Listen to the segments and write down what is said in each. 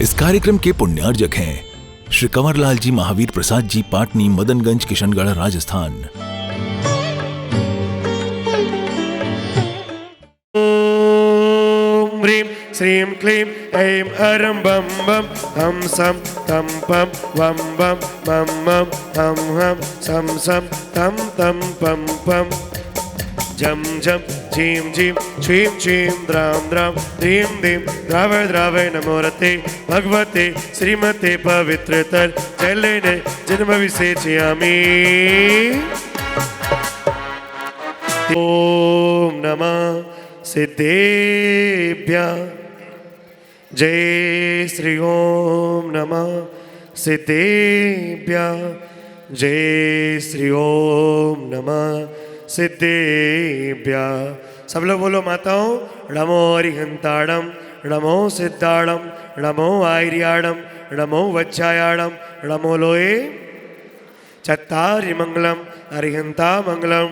इस कार्यक्रम के पुण्यार्जक हैं श्री कंवरलाल जी महावीर प्रसाद जी, पाटनी, मदनगंज, किशनगढ़, राजस्थान। ओम ह्रीं श्रीं क्लीं ऐं अरं बम बम हम सम तम पम वम बम मम मम हम हम सम सम तम तम पम पम जम जम झीं झीं छीं छीं द्रां द्रां ह्रीं ह्रीं द्रावय द्रावय नमोरते भगवते श्रीमते पवित्रतर जलेन जन्म विसेचयामि। ओम नमः सिद्धेभ्यः। जय श्री ओम नमः सिद्धेभ्यः। जय श्री ओम नमः सिद्धेभ्यः। सब लोग बोलो माताओं, नमो अरिहंताड़म, नमो सिद्धाड़म, नमो आयर्याड़म, नमो वज्रायाड़म, नमो लोए चत्तारि मंगलम अरिहंता मंगलम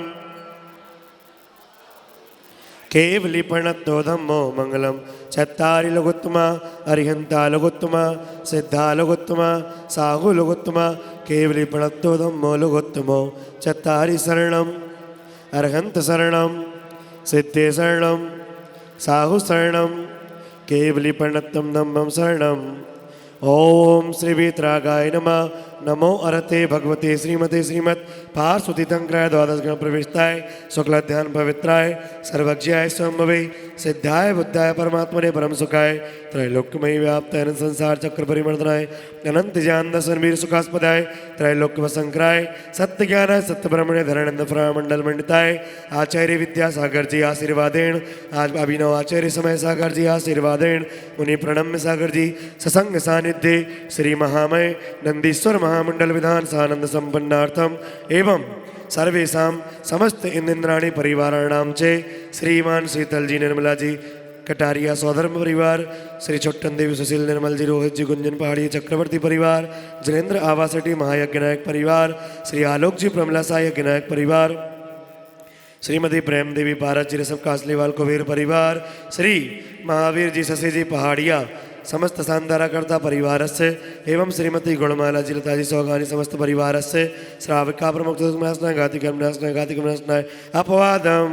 केवली प्रणतो धम्मो मंगलम चत्तारि लघुत्तमा अरिहंता लघुत्तमा सिद्धा लघुत्तमा साहु लघुत्तमा केवली प्रणतो धम्मो लघुत्तमो चत्तारि शरणम अरहंत शरणम सिद्धे शरणम साहु शरणम केवली प्रणतम धम्मम शरणम। ओम श्री वीतरागाय नमः। नमो अरते भगवते श्रीमते श्रीमत् पार्श्वतीतंक्राय द्वादश गण प्रविष्टाय शुक्लाध्यान पवित्राय सर्वज्ञाय स्वयंभवे सिद्धाय बुद्धाय परमात्मने परम सुखाय त्रैलोक्यमयी व्याप्त अनंत संसार चक्र परिवर्तनाय अनंत ज्ञान दर्शन वीर सुखास्पदाय त्रैलोक्य वसंक्राय सत्य ज्ञानाय सत्य ब्रह्मणे धरानंद मंडल मंडिताय आचार्य विद्यासागर जी आशीर्वादेण आज अभिनव आचार्य समय सागर जी आशीर्वादेण मुनि प्रणम्य सागर जी ससंग सानिध्य श्री महामय नंदीश्वर महामंडल विधान सानंद संपन्नार्थम एवं सर्वेषां समस्त इंद्राणी परिवाराणाम चे श्रीमान शीतल जी निर्मला जी कटारिया सौधर्म परिवार श्री छोट्टन देवी सुशील निर्मल जी रोहित जी गुंजन पहाड़ी चक्रवर्ती परिवार जलेंद्र आवासटी महायज्ञ नायक परिवार श्री आलोक जी प्रमला साय यज्ञ नायक परिवार श्रीमती प्रेम देवी पारस जी रसव कासलीवाल कुबेर परिवार श्री महावीर जी शशि जी पहाड़िया समस्त सांधाराकर्ता परिवार से एवं श्रीमती गुणमाला जी लता जी सौगानी समस्त परिवार से श्राविका प्रमुख घातिकमनाय अपवादम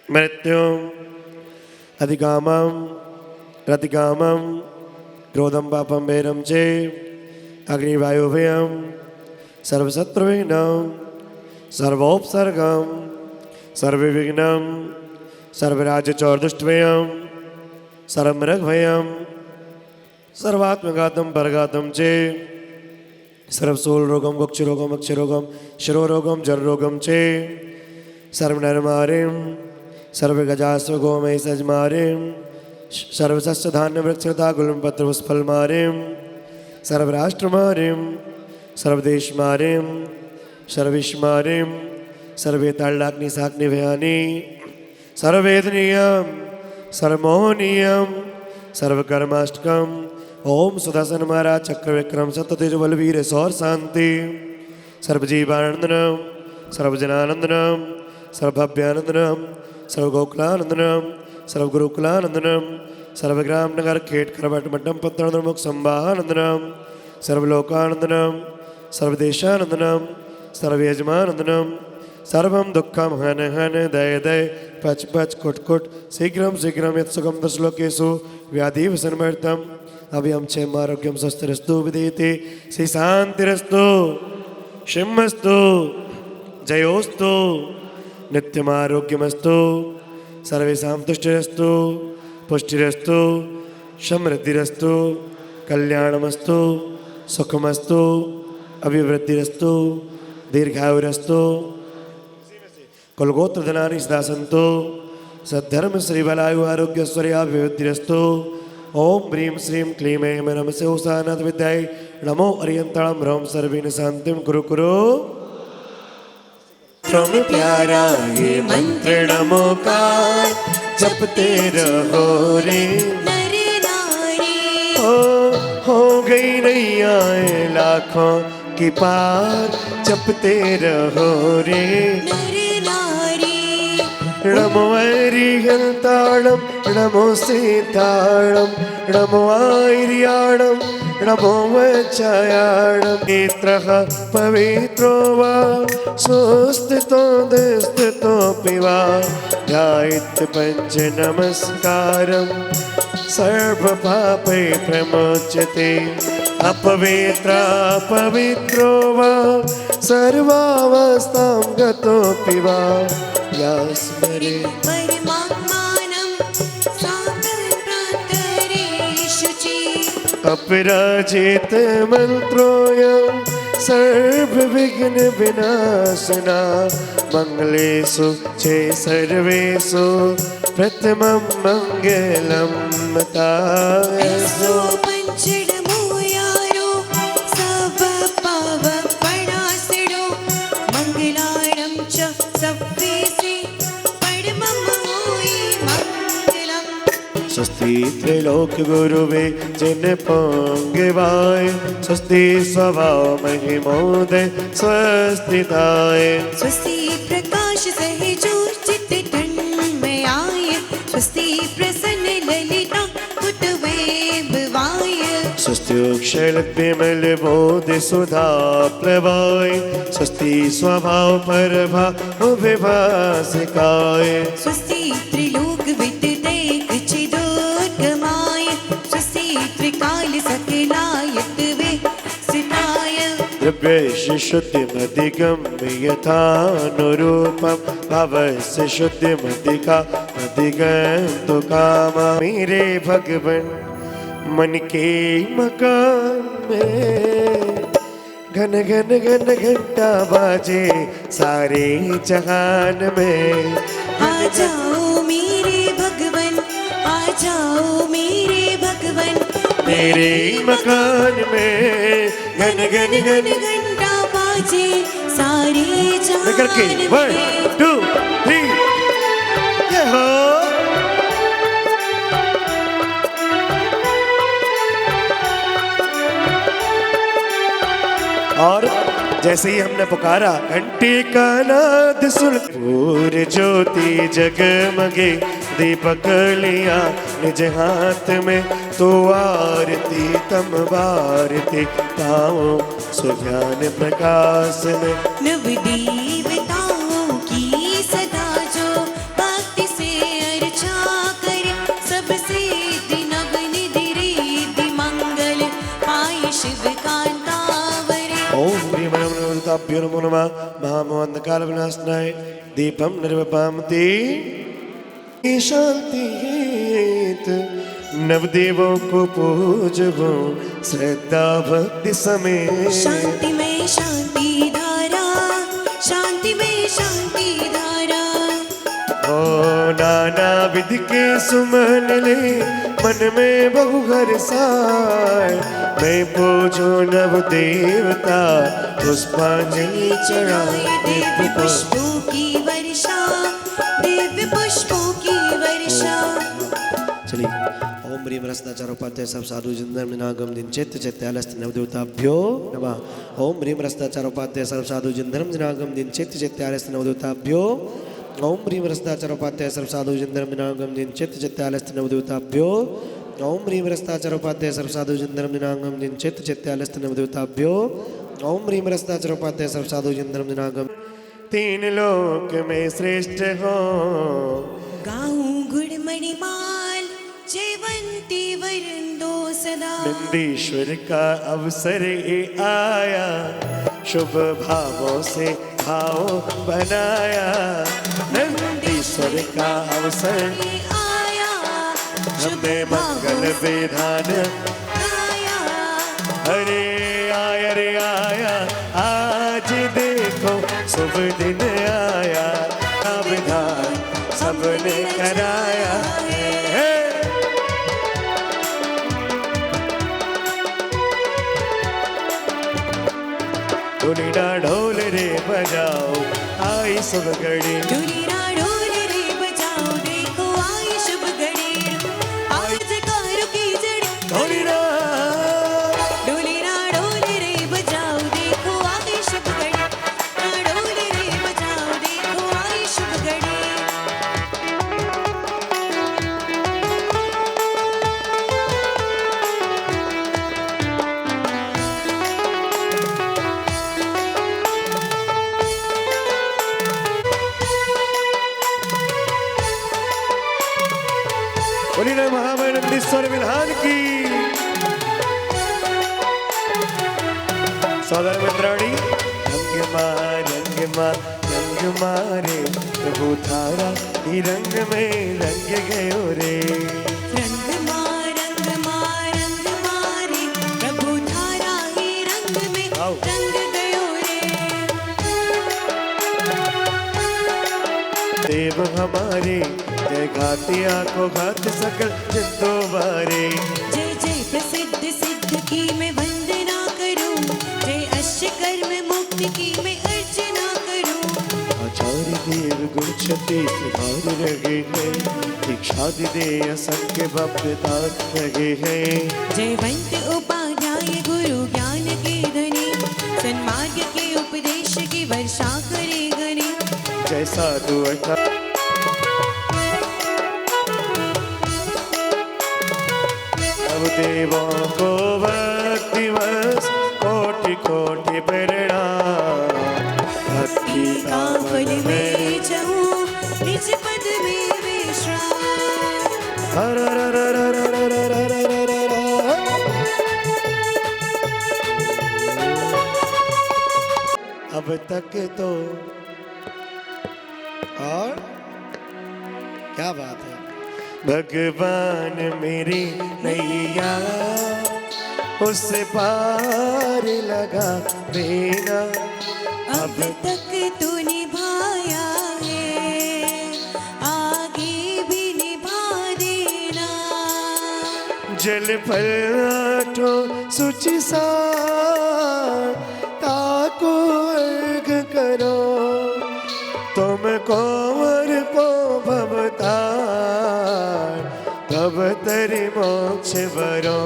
मृत्युम अधिकामम रतिकामम क्रोधम पापम वैरम चे अग्निवायुभयम सर्वशत्रुविघ्नम सर्वोपसर्गम सर्वविघ्नम सर्वराज्य चौर्दुष्टभयम सर्वमृगभयम सर्वात्मघातम परघातम चे सर्वशूल रोगम गुक्षरोगम अक्षरोगम शिरोरोगम जलरोगम चे सर्वनरमारिम सर्वगजास्व गोमय सजमारिम सर्वशस्य धान्य वृक्षता गुलमपत्र पुष्फलमारिम सर्वराष्ट्रमारिम सर्वदेशमारिम सर्विष्मारिम सर्वेताड़ाग्नि साग्नि भयानी सर्ववेदनीयम सर्वमोहनीयम सर्वकर्माष्टकम ओम सुदर्शन महाराज चक्र विक्रम सत्यतेज बलवीर सौर शांति सर्वजीवानंदनम सर्वजनानंदनम सर्वभव्यानंदनम सर्वगोकुलानंदनम सर्वगुरुकुलानंदनम सर्वग्राम नगर खेट करवट मड्डम पत्रमुख संवाहानंदनम सर्वलोकानंदनम सर्वदेशानंदनम सर्वयजमानंदनम सर्वम दुखम हन हन दय दय पच पच कुट कुट शीघ्रम शीघ्रम यत् सुखम दशलोकेषु व्याधि विसन्मर्तम अभयम क्षेम आरोग्यम स्वस्थरस्तु विदेते श्री शांतिरस्तु शिवमस्तु जयोस्तु नित्यमारोग्यमस्तु सर्वेषां तुष्टिरस्तु पुष्टिरस्तु समृद्धिरस्तु कल्याणमस्तु सुखमस्तु अभिवृद्धिरस्तु दीर्घायुरस्तु कुलगोत्र धनानि सदा सन्तु सद्धर्म श्री बलायु आरोग्यस्वर्याभिवृद्धिरस्तु ओम ह्रीं श्रीं क्लीं ऐं नमः ओसानाथ विद्याय नमो अरियंताणं ह्रौं सर्वेण शांतिं कुरु कुरु। तुम प्यारा ये मंत्र नमोकार जपते रहो रे नरे नारी हो गई नैया लाखों की पार जपते रहो रे नरे नारी ഇടമോ അരിഹന്താളം ഇടമോ സീതാളം ഇടമോ ആയിരിയാളം ഇടമോ വച്ചായാളം നേത്രഃ പവിത്രോ വാ സ്വസ്തിതോ ദസ്തിതോ പിവാ ധ്യായത് പഞ്ച നമസ്കാരം സർവപാപൈ പ്രമോച്യത്തെ अपवित्र पवित्रो वा सर्वावस्थां गतोऽपि वा यास्मरे परमात्मानं साम्प्रान्तरेषु च अपराजित मन्त्रोऽयं सर्वविघ्नविनाशना मङ्गलेषु चे सर्वेषु प्रथमं मङ्गलं मताय ऐसो पंचडमो यारो सब पाव पणासडो मंगलाणं च सव्वेसे परमं होई मंगलम् स्वस्ति त्रैलोक गुरुवे जिन पोंगवाय स्वस्ति स्वभाव महिमोदय स्वस्तिताय स्वस्ति प्रकाश सहजो चित्त तन्मयाय स्वस्ति प्रसन्न ललिता कुटुम्बे भवाय स्वस्ति क्षरद्विमल बोधि सुधा प्लवाय स्वस्ति स्वभाव परभाव विभासिकाय स्वस्ति त्रिलोक विदितेक चिदोत्तमाय स्वस्ति त्रिकाल सकलायतवे सिताय द्रव्यस्य शुद्धिमधिगम्य यथानुरूपं भावस्य शुद्धिमधिगन्तु कामा मेरे भगवन मन के मकान में घन घन घन घंटा बाजे सारे जहान में आ जाओ मेरे भगवन आ जाओ मेरे भगवन मेरे मकान में घन घन घन घंटा बाजे सारे करके जहान 1 में 2 3 ये हो और जैसे ही हमने पुकारा घंटी का नाद सुन पूरे ज्योति जगमगे दीपक लिया निज हाथ में तो आरती तम भारती पाओ सुज्ञान प्रकाश में नवदेवताओं की सदा जो भक्ति से अर्चा करे सबसे नव निधि रिद्धि मंगल पाय शिव कांतावरे ओम ह्रीं ताभ्यो नमो नमः महामोहंधकारविनाशनाय दीपं निर्वपामति शांति हेतु नवदेवों को पूजो श्रद्धा भक्ति समेत शांति में शांति धारा शांति में शांति धारा ओ नाना विधि के सुमन ले मन में बहु हर्षाय मैं पूजो नव देवता पुष्पांजलि चढ़ाए दिव्य पुष्पों की वर्षा दिव्य पुष्पों की वर्षा चलिए ओम ह्रीं रस्ताचारोपाध्याय सब साधु जिंदम निनागम दिन चैत्य चैत्यालस्त नवदेवताभ्यो नमः ओम ह्रीं रस्ताचारोपाध्याय सब साधु जिंदम निनागम दिन चैत्य चैत्यालस्त नवदेवताभ्यो ओम ह्रीं रस्ताचारोपाध्याय सब साधु जिंदम निनागम दिन चैत्य चैत्यालस्त नवदेवताभ्यो ओम ह्रीं रस्ताचारोपाध्याय सब साधु जिंदम निनागम दिन चैत्य चैत्यालस्त नवदेवताभ्यो ओम ह्रीं रस्ताचारोपाध्याय सब साधु जिंदम निनागम तीन लोक में श्रेष्ठ हो गाऊं गुड़मणिमाल जयवंती वरंदो सदा नंदीश्वर का अवसर ये आया शुभ भावों से भाव बनाया नंदीश्वर का अवसर आया हमने मंगल विधान आया अरे आया आज देखो शुभ दिन आया का विधान सबने कराया है ढोलीना ढोल रे बजाओ आई शुभ घड़ी डोलीरा डोल रे बजाओ देखो आई शुभ घड़ी आज जयकारों की जड़ी ढोलीना डोलीरा डोल रे बजाओ देखो आई शुभ घड़ी डोल रे बजाओ देखो आई शुभ घड़ी सहोदर मित्राणी रंग मारे प्रभु थारा ही रंग में रंग गयो रे रंग मारे प्रभु थारा ही रंग में आओ। रंग गयो रे देव हमारे जय घातिया को घात सकल जितो बारे जय जय प्रसिद्ध सिद्ध की मैं वंदना करूं जय अष्टकर्म मुक्ति की मैं अर्चना करूं आचार्य देव गुण छति सुधार रहे हैं दीक्षा दे असंख्य भक्तता रहे हैं जयवंत उपाध्याय गुरु ज्ञान के धनी सन्मार्ग के उपदेश की वर्षा करे गणी जय साधु अठा अब देवों को भक्तिवश कोटि कोटि प्रणाम भक्ति का फल में जाऊं निज पद में विश्राम हर हर हर हर हर हर हर हर हर हर। अब तक तो और क्या बात है भगवान मेरी नैया उस पार लगा देना अब तक तू निभाया है आगे भी निभा देना जल फल आठो सुचि सार ताको अर्घ करो तुम कोवर को भवतार तब तरि मोक्ष वरो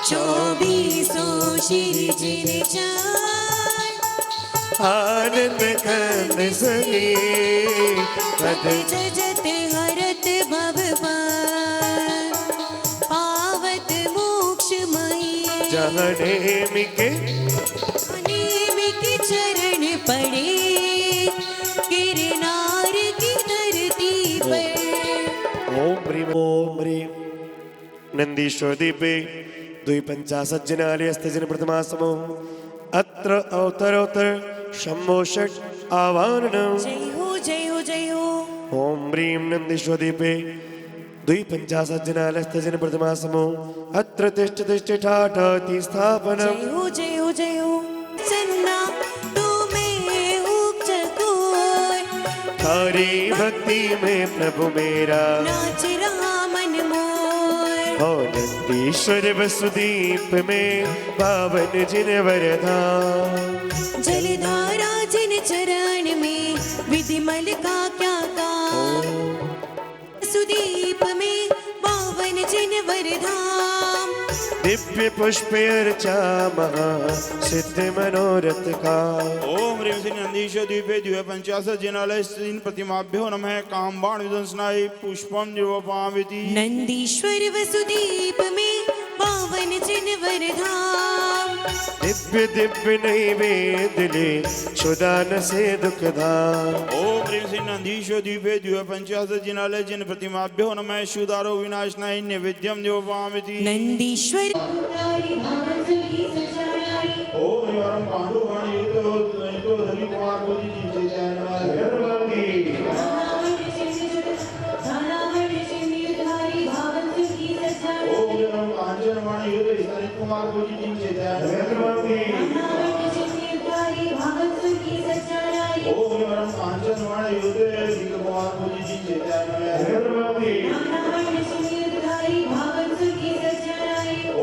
24 शिर जिन चार आनंद कंद सही पद जजत हरत भव पार पावत मोक्षमयी जहाँ नेमिके अनेमिक चरण पड़े गिरनार की धरती पर ओम ह्रीं नंदीश्वर दीपे द्विपञ्चाशज्जनालयस्तजन प्रथमासमो अत्र अवतरोत्तर शम्भो षट् आवाहनम् जय हो जय हो जय हो ओम ह्रीं नंदीश्वर दीपे द्विपञ्चाशज्जनालयस्तजन प्रथमासमो अत्र तिष्ठ तिष्ठ ठाठाति स्थापनम् जय हो जय हो जय हो चन्ना तुम्हें उपचकोर थारी भक्ति में प्रभु मेरा नाच रहा मन मोर हो नंदीश्वर वसुदीप में पावन जिन वरदान जलधारा जिन चरण में विधिमल का क्या काम सुदीप में पावन जिन वरधाम दिव्य पुष्प अर्चा महा सिद्ध मनोरथ का ओम ह्रीं श्री नंदीश्वर द्वीपे द्विपञ्चाशत् जिनालय स्त्रीन् प्रतिमाभ्यो नमः कामबाण विध्वंसनाय पुष्पं निर्वपामिति नंदीश्वर वसुदीप में पावन जिन वरधाम दिव्य दिव्य नैवेद्य ले सुदान से दुखधाम ओम ह्रीं श्री नंदीश्वर द्वीपे द्विपञ्चाशत् जिनालय जिन प्रतिमाभ्यो नमः शुदारो विनाशनाय नैवेद्यं निर्वपामिति नंदीश्वर ओम निवारं पांडुवाणी युतो धनी कुमार बोधि जी से जय ओम निवारं कांचनवाणी युतो धनी कुमार बोधि जी से जय ओम निवारं कांचनवाणी युतो धनी कुमार बोधि जी से जय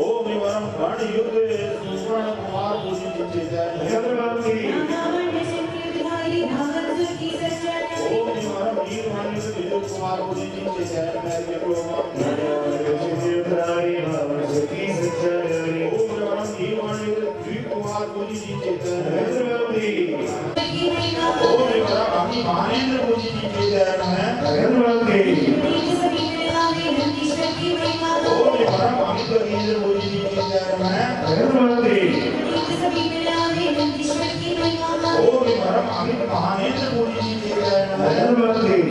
ओम निवारं गण युतो सुवर्ण कुमार बोधि जी से जय ओम निवारं वीरवाणी युतो विद्युत कुमार बोधि जी से जय ओम निवारं वीरवाणी युतो द्वीप कुमार बोधि जी से जय ओम निवारं अमी मानेंद्र बोधि जी से जय ओम निवारं अमित वीर बोधि जी से जय ओम निवारं अमित महानेंद्र बोधि जी से जय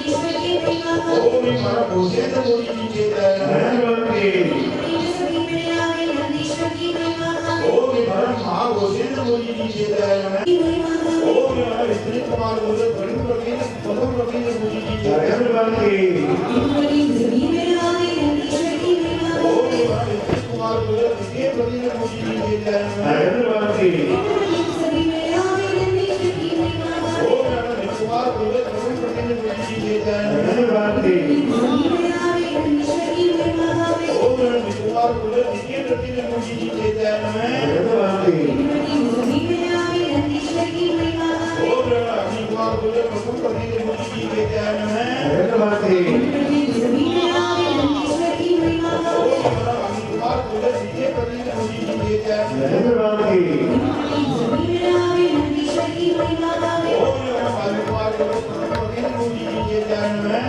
ओम निवारं भूषेंद्र बोधि जी से जय घोषेन्द्र मोदी जी से जय नमः। ओम नमः विष्णु कुमार मोदी प्रणीत प्रवीण पदम प्रवीण मोदी जी से जय नमः। ओम नमः विष्णु कुमार मोदी द्वितीय प्रवीण मोदी जी से जय नमः। ओम नमः विष्णु कुमार मोदी प्रवीण प्रवीण मोदी जी से जय नमः। ओम नमः विष्णु कुमार मोदी द्वितीय प्रवीण मोदी जी से जय नमः। ओम नमः अग्नि कुमार मोदी प्रथम प्रवीण मोदी जी से जय नमः। ओम नमः अग्नि कुमार मोदी द्वितीय प्रवीण मोदी जी से जय नमः। ओम नमः वायु कुमार मोदी प्रथम प्रवीण मोदी जी से जय नमः।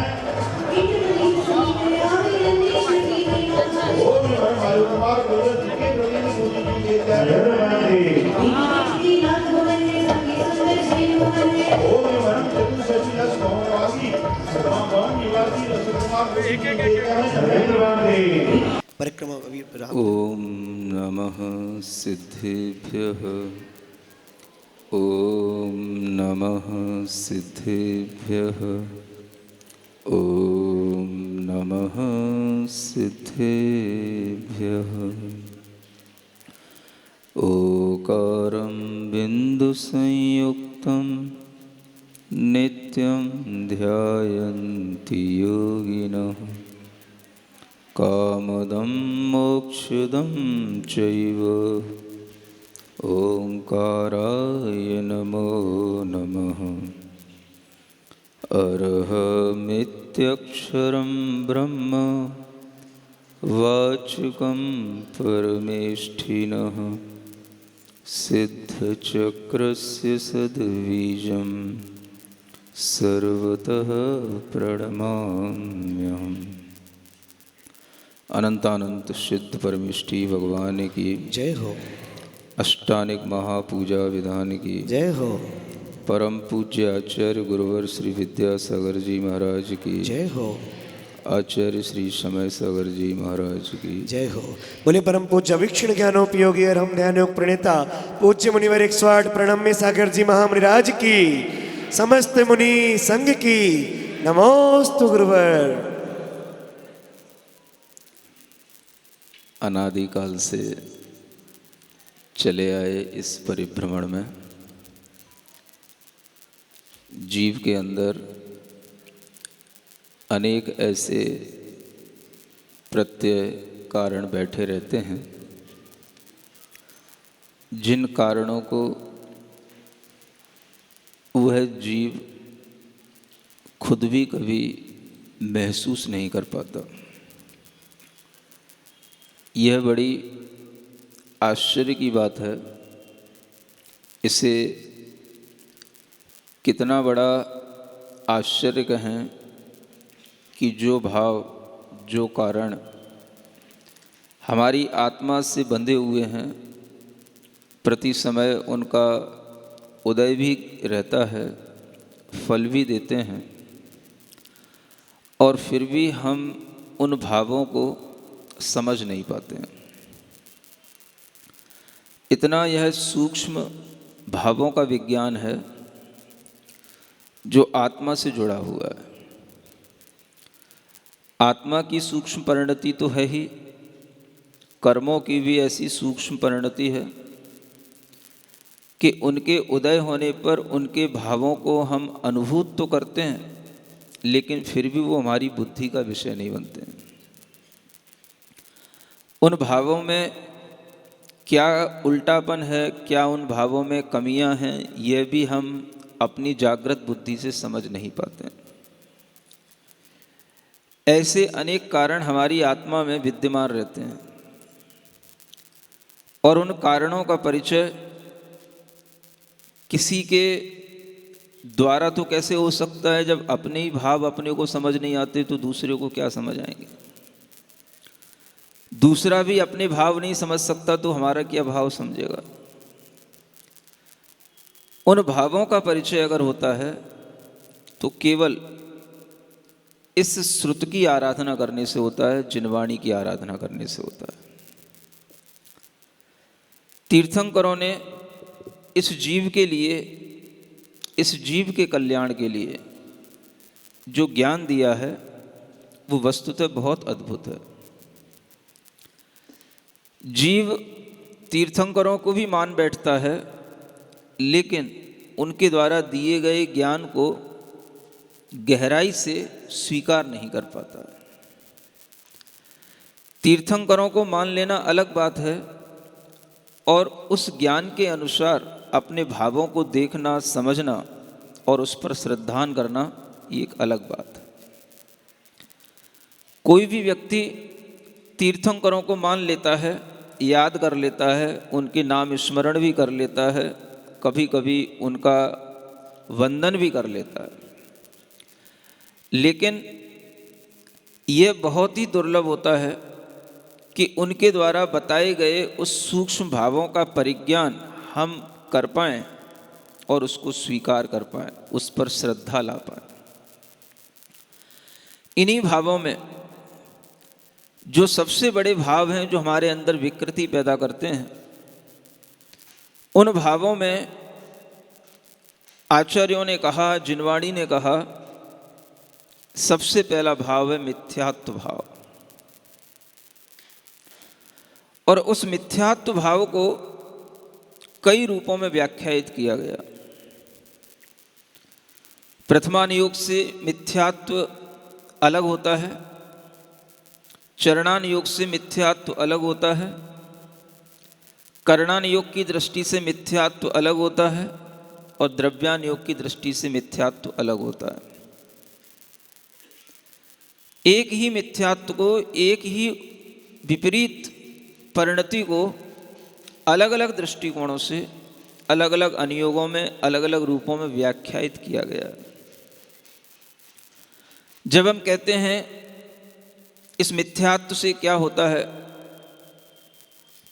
ओम नमः वायु कुमार मोदी द्वितीय प्रवीण मोदी जी से जय नमः। ओम नमः चतुर्दशीदश भवनवासी भवन निवासी रसकुमार मोदी जी से जय नमः। परिक्रमा अभी ओम नमः सिद्धेभ्यः। ओम नमः सिद्धेभ्यः। ओम नमः सिद्धेभ्यः। ओकारं बिन्दुसंयुक्तं नित्यं ध्यायन्ति योगिनः। कामदं मोक्षदं चैव ओंकाराय नमो नमः। अरहमित्यक्षरं ब्रह्म वाचकं परमेष्ठिनः। सिद्धचक्रस्य सद्बीजं सर्वतः प्रणमाम्यहम्। अनंतानंत सिद्ध परमेष्ठी भगवान की जय हो। अष्टानिक महापूजा विधान की जय हो। परम पूज्य आचार्य गुरुवर श्री विद्यासागर जी महाराज की जय हो। आचार्य श्री समय सागर जी महाराज की जय हो। बोले परम पूज्य वीक्षण ज्ञानोपयोगी और हम ध्यान योग प्रणेता पूज्य मुनिवर 108 प्रणम्य सागर जी महामुनिराज की समस्त मुनि संघ की नमोस्तु गुरुवर। अनादिकाल से चले आए इस परिभ्रमण में जीव के अंदर अनेक ऐसे प्रत्यय कारण बैठे रहते हैं जिन कारणों को वह जीव खुद भी कभी महसूस नहीं कर पाता। यह बड़ी आश्चर्य की बात है। इसे कितना बड़ा आश्चर्य कहें कि जो भाव जो कारण हमारी आत्मा से बंधे हुए हैं प्रति समय उनका उदय भी रहता है, फल भी देते हैं, और फिर भी हम उन भावों को समझ नहीं पाते हैं। इतना यह सूक्ष्म भावों का विज्ञान है जो आत्मा से जुड़ा हुआ है। आत्मा की सूक्ष्म परिणति तो है ही, कर्मों की भी ऐसी सूक्ष्म परिणति है कि उनके उदय होने पर उनके भावों को हम अनुभूत तो करते हैं, लेकिन फिर भी वो हमारी बुद्धि का विषय नहीं बनते हैं। उन भावों में क्या उल्टापन है, क्या उन भावों में कमियां हैं, यह भी हम अपनी जागृत बुद्धि से समझ नहीं पाते हैं। ऐसे अनेक कारण हमारी आत्मा में विद्यमान रहते हैं और उन कारणों का परिचय किसी के द्वारा तो कैसे हो सकता है। जब अपने ही भाव अपने को समझ नहीं आते तो दूसरे को क्या समझ आएंगे। दूसरा भी अपने भाव नहीं समझ सकता तो हमारा क्या भाव समझेगा। उन भावों का परिचय अगर होता है तो केवल इस श्रुत की आराधना करने से होता है, जिनवाणी की आराधना करने से होता है। तीर्थंकरों ने इस जीव के लिए, इस जीव के कल्याण के लिए जो ज्ञान दिया है वो वस्तुतः बहुत अद्भुत है। जीव तीर्थंकरों को भी मान बैठता है, लेकिन उनके द्वारा दिए गए ज्ञान को गहराई से स्वीकार नहीं कर पाता। तीर्थंकरों को मान लेना अलग बात है और उस ज्ञान के अनुसार अपने भावों को देखना, समझना और उस पर श्रद्धान करना, ये एक अलग बात है। कोई भी व्यक्ति तीर्थंकरों को मान लेता है, याद कर लेता है, उनके नाम स्मरण भी कर लेता है, कभी कभी उनका वंदन भी कर लेता है, लेकिन यह बहुत ही दुर्लभ होता है कि उनके द्वारा बताए गए उस सूक्ष्म भावों का परिज्ञान हम कर पाएं और उसको स्वीकार कर पाएं, उस पर श्रद्धा ला पाएं। इन्हीं भावों में जो सबसे बड़े भाव हैं जो हमारे अंदर विकृति पैदा करते हैं, उन भावों में आचार्यों ने कहा, जिनवाणी ने कहा, सबसे पहला भाव है मिथ्यात्व भाव। और उस मिथ्यात्व भाव को कई रूपों में व्याख्यायित किया गया। प्रथमान योग से मिथ्यात्व अलग होता है, चरणान योग से मिथ्यात्व अलग होता है, करणान योग की दृष्टि से मिथ्यात्व अलग होता है और द्रव्यान योग की दृष्टि से मिथ्यात्व अलग होता है। एक ही मिथ्यात्व को, एक ही विपरीत परिणति को अलग अलग दृष्टिकोणों से, अलग अलग अनुयोगों में, अलग अलग रूपों में व्याख्यायित किया गया। जब हम कहते हैं इस मिथ्यात्व से क्या होता है,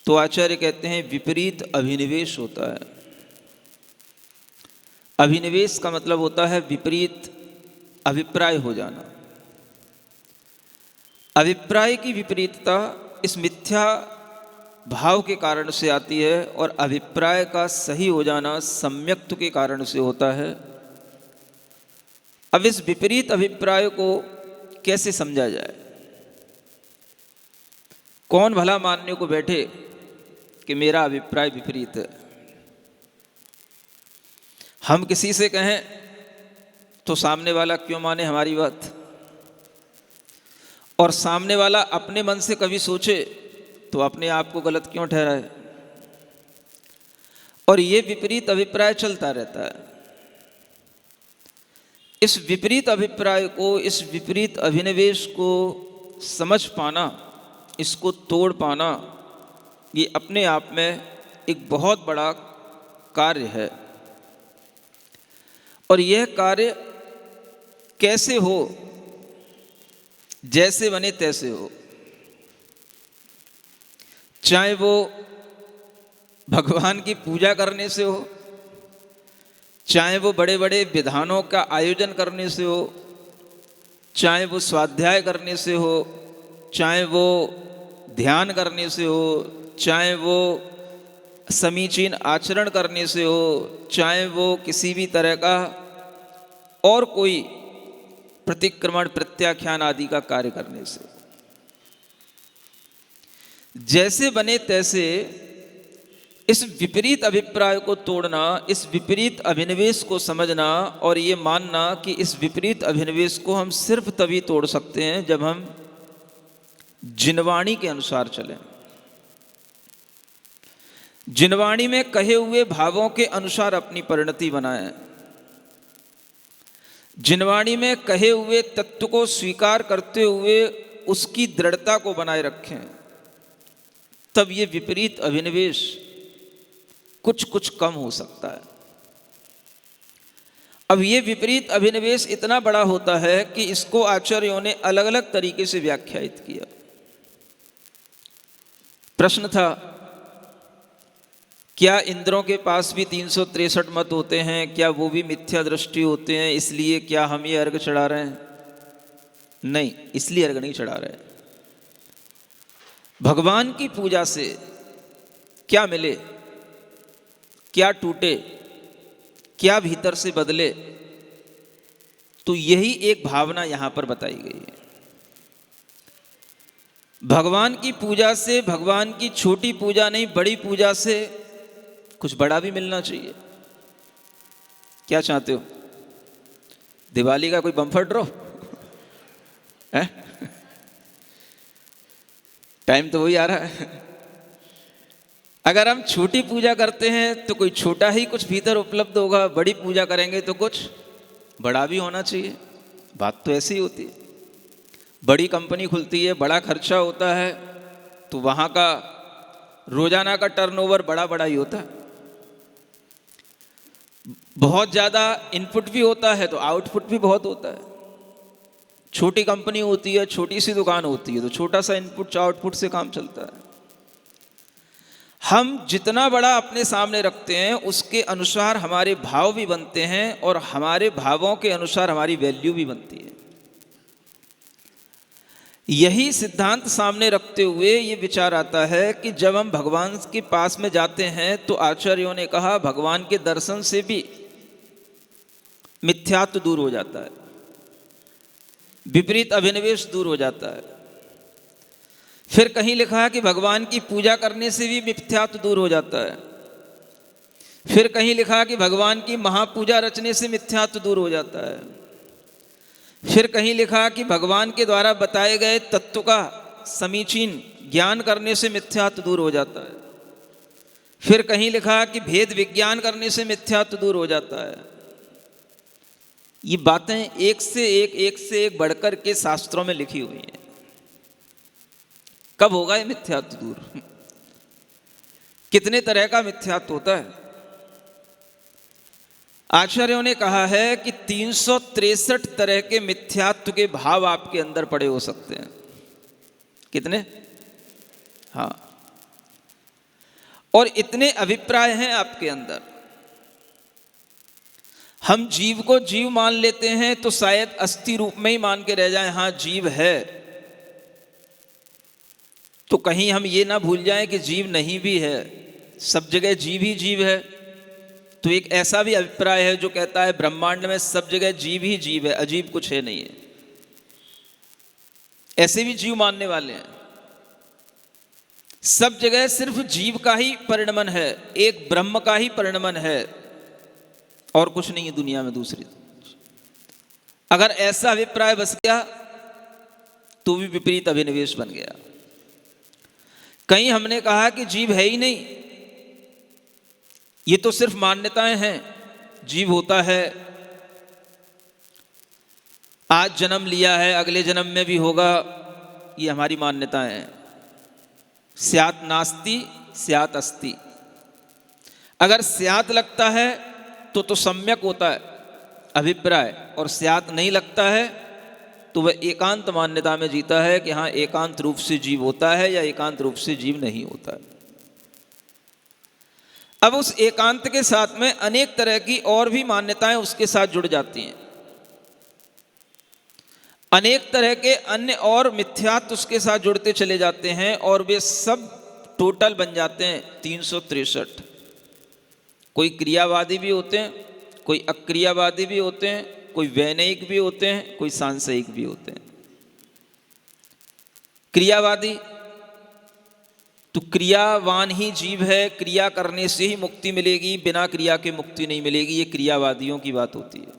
तो आचार्य कहते हैं विपरीत अभिनिवेश होता है। अभिनिवेश का मतलब होता है विपरीत अभिप्राय हो जाना। अभिप्राय की विपरीतता इस मिथ्या भाव के कारण से आती है और अभिप्राय का सही हो जाना सम्यक्त्व के कारण से होता है। अब इस विपरीत अभिप्राय को कैसे समझा जाए? कौन भला मानने को बैठे कि मेरा अभिप्राय विपरीत है? हम किसी से कहें तो सामने वाला क्यों माने हमारी बात, और सामने वाला अपने मन से कभी सोचे तो अपने आप को गलत क्यों ठहराए? और ये विपरीत अभिप्राय चलता रहता है। इस विपरीत अभिप्राय को, इस विपरीत अभिनिवेश को समझ पाना, इसको तोड़ पाना, ये अपने आप में एक बहुत बड़ा कार्य है। और यह कार्य कैसे हो? जैसे बने तैसे हो। चाहे वो भगवान की पूजा करने से हो, चाहे वो बड़े बड़े विधानों का आयोजन करने से हो, चाहे वो स्वाध्याय करने से हो, चाहे वो ध्यान करने से हो, चाहे वो समीचीन आचरण करने से हो, चाहे वो किसी भी तरह का और कोई प्रतिक्रमण, प्रत्याख्यान आदि का कार्य करने से। जैसे बने तैसे इस विपरीत अभिप्राय को तोड़ना, इस विपरीत अभिनिवेश को समझना और ये मानना कि इस विपरीत अभिनिवेश को हम सिर्फ तभी तोड़ सकते हैं जब हम जिनवाणी के अनुसार चलें। जिनवाणी में कहे हुए भावों के अनुसार अपनी परिणति बनाएं। जिनवाणी में कहे हुए तत्व को स्वीकार करते हुए उसकी दृढ़ता को बनाए रखें, तब ये विपरीत अभिनिवेश कुछ कुछ कम हो सकता है। अब ये विपरीत अभिनिवेश इतना बड़ा होता है कि इसको आचार्यों ने अलग अलग तरीके से व्याख्यायित किया। प्रश्न था, क्या इंद्रों के पास भी 363 मत होते हैं? क्या वो भी मिथ्या दृष्टि होते हैं? इसलिए क्या हम ये अर्घ चढ़ा रहे हैं? नहीं, इसलिए अर्घ नहीं चढ़ा रहे। भगवान की पूजा से क्या मिले? क्या टूटे, क्या भीतर से बदले, तो यही एक भावना यहां पर बताई गई है। भगवान की पूजा से, भगवान की छोटी पूजा नहीं बड़ी पूजा से कुछ बड़ा भी मिलना चाहिए। क्या चाहते हो? दिवाली का कोई बम्फर ड्रॉ है? टाइम तो वही आ रहा है। अगर हम छोटी पूजा करते हैं तो कोई छोटा ही कुछ भीतर उपलब्ध होगा, बड़ी पूजा करेंगे तो कुछ बड़ा भी होना चाहिए। बात तो ऐसी ही होती है। बड़ी कंपनी खुलती है, बड़ा खर्चा होता है, तो वहाँ का रोजाना का टर्नओवर बड़ा बड़ा ही होता है। बहुत ज़्यादा इनपुट भी होता है तो आउटपुट भी बहुत होता है। छोटी कंपनी होती है, छोटी सी दुकान होती है, तो छोटा सा इनपुट आउटपुट से काम चलता है। हम जितना बड़ा अपने सामने रखते हैं उसके अनुसार हमारे भाव भी बनते हैं और हमारे भावों के अनुसार हमारी वैल्यू भी बनती है। यही सिद्धांत सामने रखते हुए ये विचार आता है कि जब हम भगवान के पास में जाते हैं तो आचार्यों ने कहा भगवान के दर्शन से भी मिथ्यात्व दूर हो जाता है, विपरीत अभिनिवेश दूर हो जाता है। फिर कहीं लिखा है कि भगवान की पूजा करने से भी मिथ्यात्व दूर हो जाता है। फिर कहीं लिखा है कि भगवान की महापूजा रचने से मिथ्यात्व दूर हो जाता है। फिर कहीं लिखा कि भगवान के द्वारा बताए गए तत्व का समीचीन ज्ञान करने से मिथ्यात्व दूर हो जाता है। फिर कहीं लिखा कि भेद विज्ञान करने से मिथ्यात्व दूर हो जाता है। ये बातें एक से एक बढ़कर के शास्त्रों में लिखी हुई हैं। कब होगा ये मिथ्यात्व दूर? कितने तरह का मिथ्यात्व होता है? आचार्यों ने कहा है कि 363 तरह के मिथ्यात्व के भाव आपके अंदर पड़े हो सकते हैं। कितने? हाँ। और इतने अभिप्राय हैं आपके अंदर। हम जीव को जीव मान लेते हैं तो शायद अस्थि रूप में ही मान के रह जाएं, हाँ जीव है, तो कहीं हम ये ना भूल जाएं कि जीव नहीं भी है। सब जगह जीव ही जीव है। तो एक ऐसा भी अभिप्राय है जो कहता है ब्रह्मांड में सब जगह जीव ही जीव है, अजीब कुछ है नहीं है। ऐसे भी जीव मानने वाले हैं। सब जगह सिर्फ जीव का ही परिणमन है, एक ब्रह्म का ही परिणमन है और कुछ नहीं है दुनिया में दूसरी। अगर ऐसा अभिप्राय बस गया तो भी विपरीत अभिनिवेश बन गया। कहीं हमने कहा कि जीव है ही नहीं, ये तो सिर्फ मान्यताएं हैं, जीव होता है, आज जन्म लिया है अगले जन्म में भी होगा, ये हमारी मान्यताएं हैं। स्यात् नास्ति स्यात् अस्ति। अगर स्यात् लगता है तो सम्यक होता है अभिप्राय, और स्यात् नहीं लगता है तो वह एकांत मान्यता में जीता है कि हाँ एकांत रूप से जीव होता है या एकांत रूप से जीव नहीं होता है। अब उस एकांत के साथ में अनेक तरह की और भी मान्यताएं उसके साथ जुड़ जाती हैं। अनेक तरह के अन्य और मिथ्यात्व उसके साथ जुड़ते चले जाते हैं और वे सब टोटल बन जाते हैं 363। कोई क्रियावादी भी होते हैं, कोई अक्रियावादी भी होते हैं, कोई वैनयिक भी होते हैं, कोई सांशयिक भी होते हैं। क्रियावादी तो क्रियावान ही जीव है, क्रिया करने से ही मुक्ति मिलेगी, बिना क्रिया के मुक्ति नहीं मिलेगी, ये क्रियावादियों की बात होती है।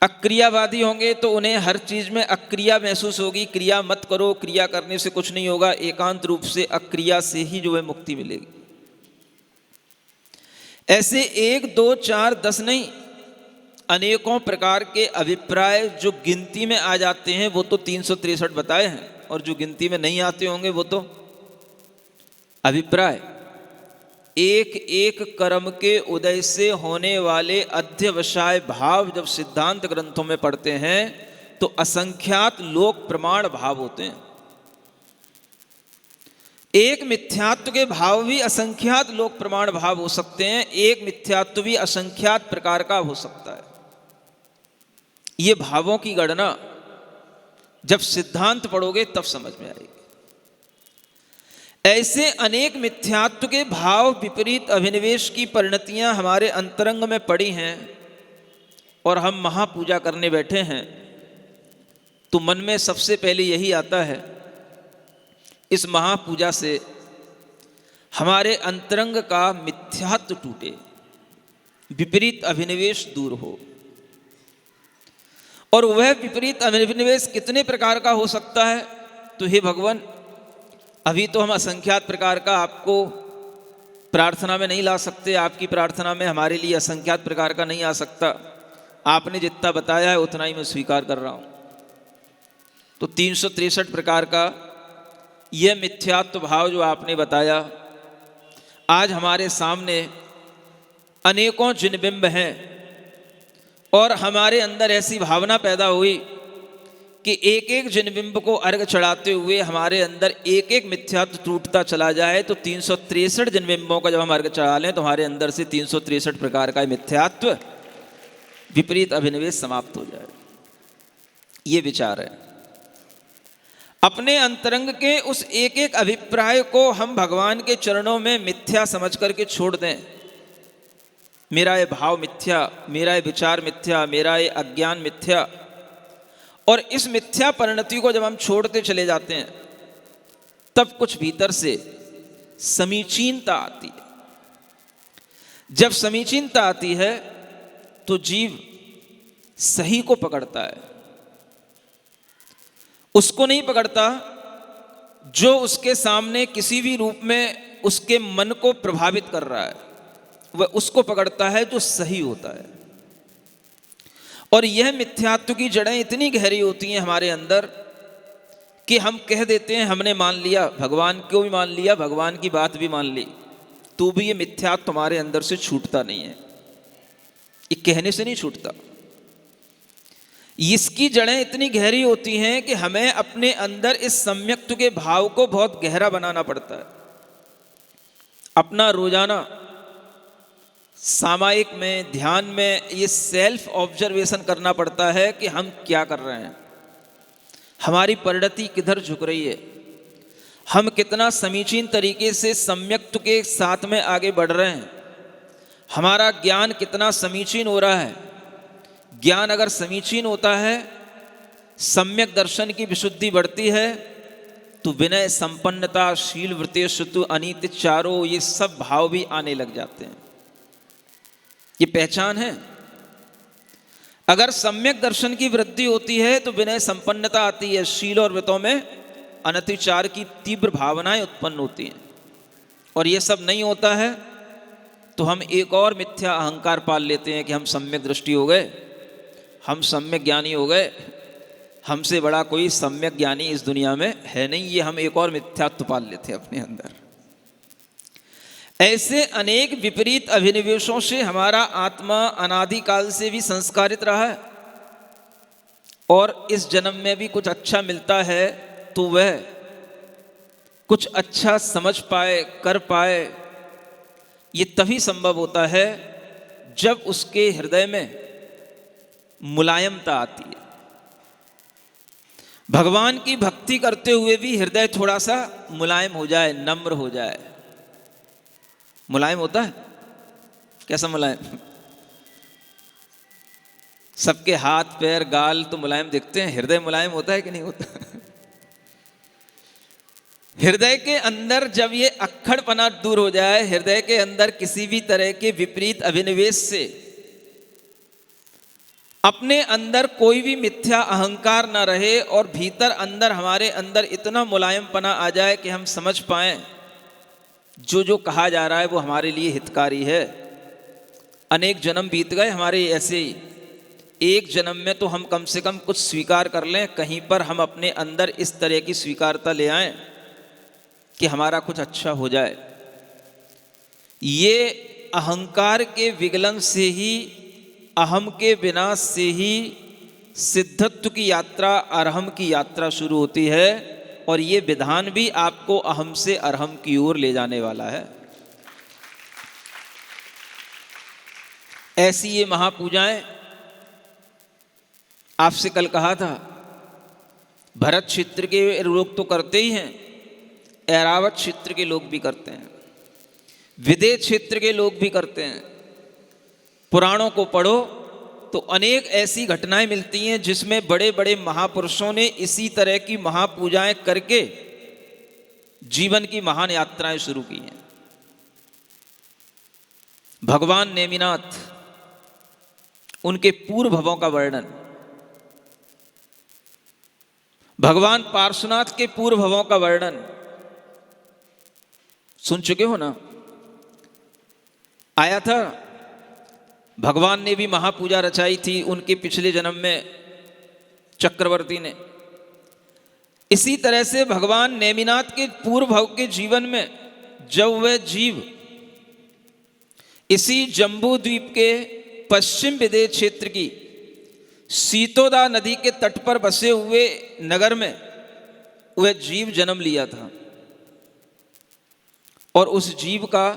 अक्रियावादी होंगे तो उन्हें हर चीज में अक्रिया महसूस होगी, क्रिया मत करो, क्रिया करने से कुछ नहीं होगा, एकांत रूप से अक्रिया से ही जो है मुक्ति मिलेगी। ऐसे 1, 2, 4, 10 नहीं, अनेकों प्रकार के अभिप्राय जो गिनती में आ जाते हैं वो तो 363 बताए हैं, और जो गिनती में नहीं आते होंगे वो तो अभिप्राय। एक एक कर्म के उदय से होने वाले अध्यवसाय भाव जब सिद्धांत ग्रंथों में पढ़ते हैं तो असंख्यात लोक प्रमाण भाव होते हैं। एक मिथ्यात्व के भाव भी असंख्यात लोक प्रमाण भाव हो सकते हैं, एक मिथ्यात्व भी असंख्यात प्रकार का हो सकता है। ये भावों की गणना जब सिद्धांत पढ़ोगे तब समझ में आएगी। ऐसे अनेक मिथ्यात्व के भाव विपरीत अभिनिवेश की परिणतियां हमारे अंतरंग में पड़ी हैं और हम महापूजा करने बैठे हैं, तो मन में सबसे पहले यही आता है, इस महापूजा से हमारे अंतरंग का मिथ्यात्व टूटे, विपरीत अभिनिवेश दूर हो। और वह विपरीत अभिनिवेश कितने प्रकार का हो सकता है? तो हे भगवान, अभी तो हम असंख्यात प्रकार का आपको प्रार्थना में नहीं ला सकते, आपकी प्रार्थना में हमारे लिए असंख्यात प्रकार का नहीं आ सकता। आपने जितना बताया है उतना ही मैं स्वीकार कर रहा हूं। तो 363 प्रकार का यह मिथ्यात्व भाव जो आपने बताया, आज हमारे सामने अनेकों जिनबिंब हैं और हमारे अंदर ऐसी भावना पैदा हुई कि एक एक जिनबिंब को अर्घ चढ़ाते हुए हमारे अंदर एक एक मिथ्यात्व टूटता चला जाए। तो 363 जिनबिंबों का जब हम अर्घ चढ़ा लें तो हमारे अंदर से 363 प्रकार का मिथ्यात्व, विपरीत अभिनिवेश समाप्त हो जाए। ये विचार है। अपने अंतरंग के उस एक एक अभिप्राय को हम भगवान के चरणों में मिथ्या समझ करके छोड़ दें। मेरा ये भाव मिथ्या, मेरा ये विचार मिथ्या, मेरा ये अज्ञान मिथ्या। और इस मिथ्या परिणति को जब हम छोड़ते चले जाते हैं, तब कुछ भीतर से समीचीनता आती है। जब समीचीनता आती है तो जीव सही को पकड़ता है, उसको नहीं पकड़ता जो उसके सामने किसी भी रूप में उसके मन को प्रभावित कर रहा है, वह उसको पकड़ता है जो सही होता है। और यह मिथ्यात्व की जड़ें इतनी गहरी होती हैं हमारे अंदर कि हम कह देते हैं हमने मान लिया, भगवान को भी मान लिया, भगवान की बात भी मान ली, तो भी ये मिथ्यात्व तुम्हारे अंदर से छूटता नहीं है। ये कहने से नहीं छूटता। इसकी जड़ें इतनी गहरी होती हैं कि हमें अपने अंदर इस सम्यक्त्व के भाव को बहुत गहरा बनाना पड़ता है। अपना रोजाना सामायिक में, ध्यान में ये सेल्फ ऑब्जर्वेशन करना पड़ता है कि हम क्या कर रहे हैं, हमारी परिणति किधर झुक रही है, हम कितना समीचीन तरीके से सम्यक्त्व के साथ में आगे बढ़ रहे हैं, हमारा ज्ञान कितना समीचीन हो रहा है। ज्ञान अगर समीचीन होता है, सम्यक दर्शन की विशुद्धि बढ़ती है, तो विनय, संपन्नता, शील, वृत्तिशुद्धि, अनीति, चारों ये सब भाव भी आने लग जाते हैं। ये पहचान है। अगर सम्यक दर्शन की वृद्धि होती है तो विनय, संपन्नता आती है, शील और व्रतों में अनतिचार की तीव्र भावनाएं उत्पन्न होती हैं। और ये सब नहीं होता है तो हम एक और मिथ्या अहंकार पाल लेते हैं कि हम सम्यक दृष्टि हो गए, हम सम्यक ज्ञानी हो गए, हमसे बड़ा कोई सम्यक ज्ञानी इस दुनिया में है नहीं। ये हम एक और मिथ्यात्व पाल लेते हैं अपने अंदर। ऐसे अनेक विपरीत अभिनिवेशों से हमारा आत्मा अनादिकाल से भी संस्कारित रहा है और इस जन्म में भी कुछ अच्छा मिलता है तो वह कुछ अच्छा समझ पाए, कर पाए। ये तभी संभव होता है जब उसके हृदय में मुलायमता आती है। भगवान की भक्ति करते हुए भी हृदय थोड़ा सा मुलायम हो जाए, नम्र हो जाए। मुलायम होता है? कैसा मुलायम? सबके हाथ, पैर, गाल तो मुलायम दिखते हैं, हृदय मुलायम होता है कि नहीं होता? हृदय के अंदर जब ये अक्खड़पना दूर हो जाए, हृदय के अंदर किसी भी तरह के विपरीत अभिनिवेश से अपने अंदर कोई भी मिथ्या अहंकार ना रहे और भीतर अंदर हमारे अंदर इतना मुलायमपना आ जाए कि हम समझ पाएं जो जो कहा जा रहा है वो हमारे लिए हितकारी है। अनेक जन्म बीत गए हमारे ऐसे ही, एक जन्म में तो हम कम से कम कुछ स्वीकार कर लें, कहीं पर हम अपने अंदर इस तरह की स्वीकारता ले आएं कि हमारा कुछ अच्छा हो जाए। ये अहंकार के विगलन से ही, अहम के विनाश से ही सिद्धत्व की यात्रा, अरहम की यात्रा शुरू होती है। और ये विधान भी आपको अहम से अरहम की ओर ले जाने वाला है। ऐसी ये महापूजाएं, आपसे कल कहा था, भरत क्षेत्र के लोग तो करते ही हैं, ऐरावत क्षेत्र के लोग भी करते हैं, विदेश क्षेत्र के लोग भी करते हैं। पुराणों को पढ़ो तो अनेक ऐसी घटनाएं मिलती हैं जिसमें बड़े बड़े महापुरुषों ने इसी तरह की महापूजाएं करके जीवन की महान यात्राएं शुरू की हैं। भगवान नेमिनाथ, उनके पूर्व भवों का वर्णन, भगवान पार्श्वनाथ के पूर्व भवों का वर्णन सुन चुके हो ना? आया था, भगवान ने भी महापूजा रचाई थी उनके पिछले जन्म में चक्रवर्ती ने। इसी तरह से भगवान नेमिनाथ के पूर्व भव के जीवन में जब वह जीव इसी जम्बू द्वीप के पश्चिम विदेश क्षेत्र की सीतोदा नदी के तट पर बसे हुए नगर में वह जीव जन्म लिया था, और उस जीव का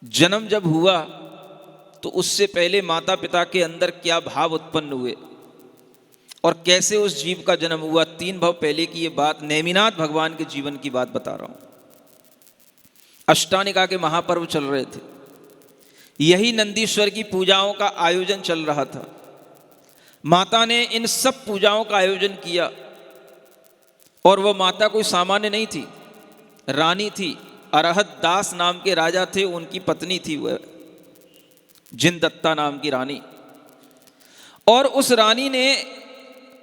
जन्म जब हुआ तो उससे पहले माता पिता के अंदर क्या भाव उत्पन्न हुए और कैसे उस जीव का जन्म हुआ, 3 भव पहले की ये बात, नेमिनाथ भगवान के जीवन की बात बता रहा हूं। अष्टानिका के महापर्व चल रहे थे, यही नंदीश्वर की पूजाओं का आयोजन चल रहा था। माता ने इन सब पूजाओं का आयोजन किया, और वह माता कोई सामान्य नहीं थी, रानी थी। अरहत दास नाम के राजा थे, उनकी पत्नी थी वह, जिनदत्ता नाम की रानी। और उस रानी ने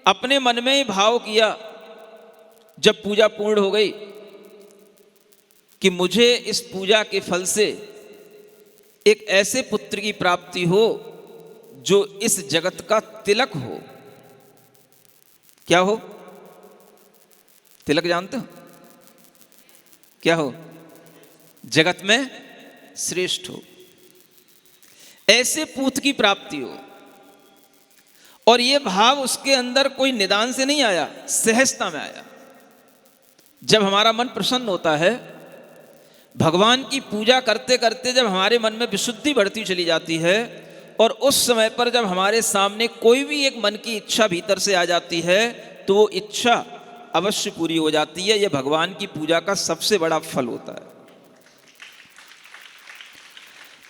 अपने मन में ही भाव किया जब पूजा पूर्ण हो गई कि मुझे इस पूजा के फल से एक ऐसे पुत्र की प्राप्ति हो जो इस जगत का तिलक हो। क्या हो? तिलक जानते हो क्या हो? जगत में श्रेष्ठ हो, ऐसे पूत की प्राप्ति हो। और यह भाव उसके अंदर कोई निदान से नहीं आया, सहजता में आया। जब हमारा मन प्रसन्न होता है, भगवान की पूजा करते करते जब हमारे मन में विशुद्धि बढ़ती चली जाती है, और उस समय पर जब हमारे सामने कोई भी एक मन की इच्छा भीतर से आ जाती है, तो वो इच्छा अवश्य पूरी हो जाती है। यह भगवान की पूजा का सबसे बड़ा फल होता है।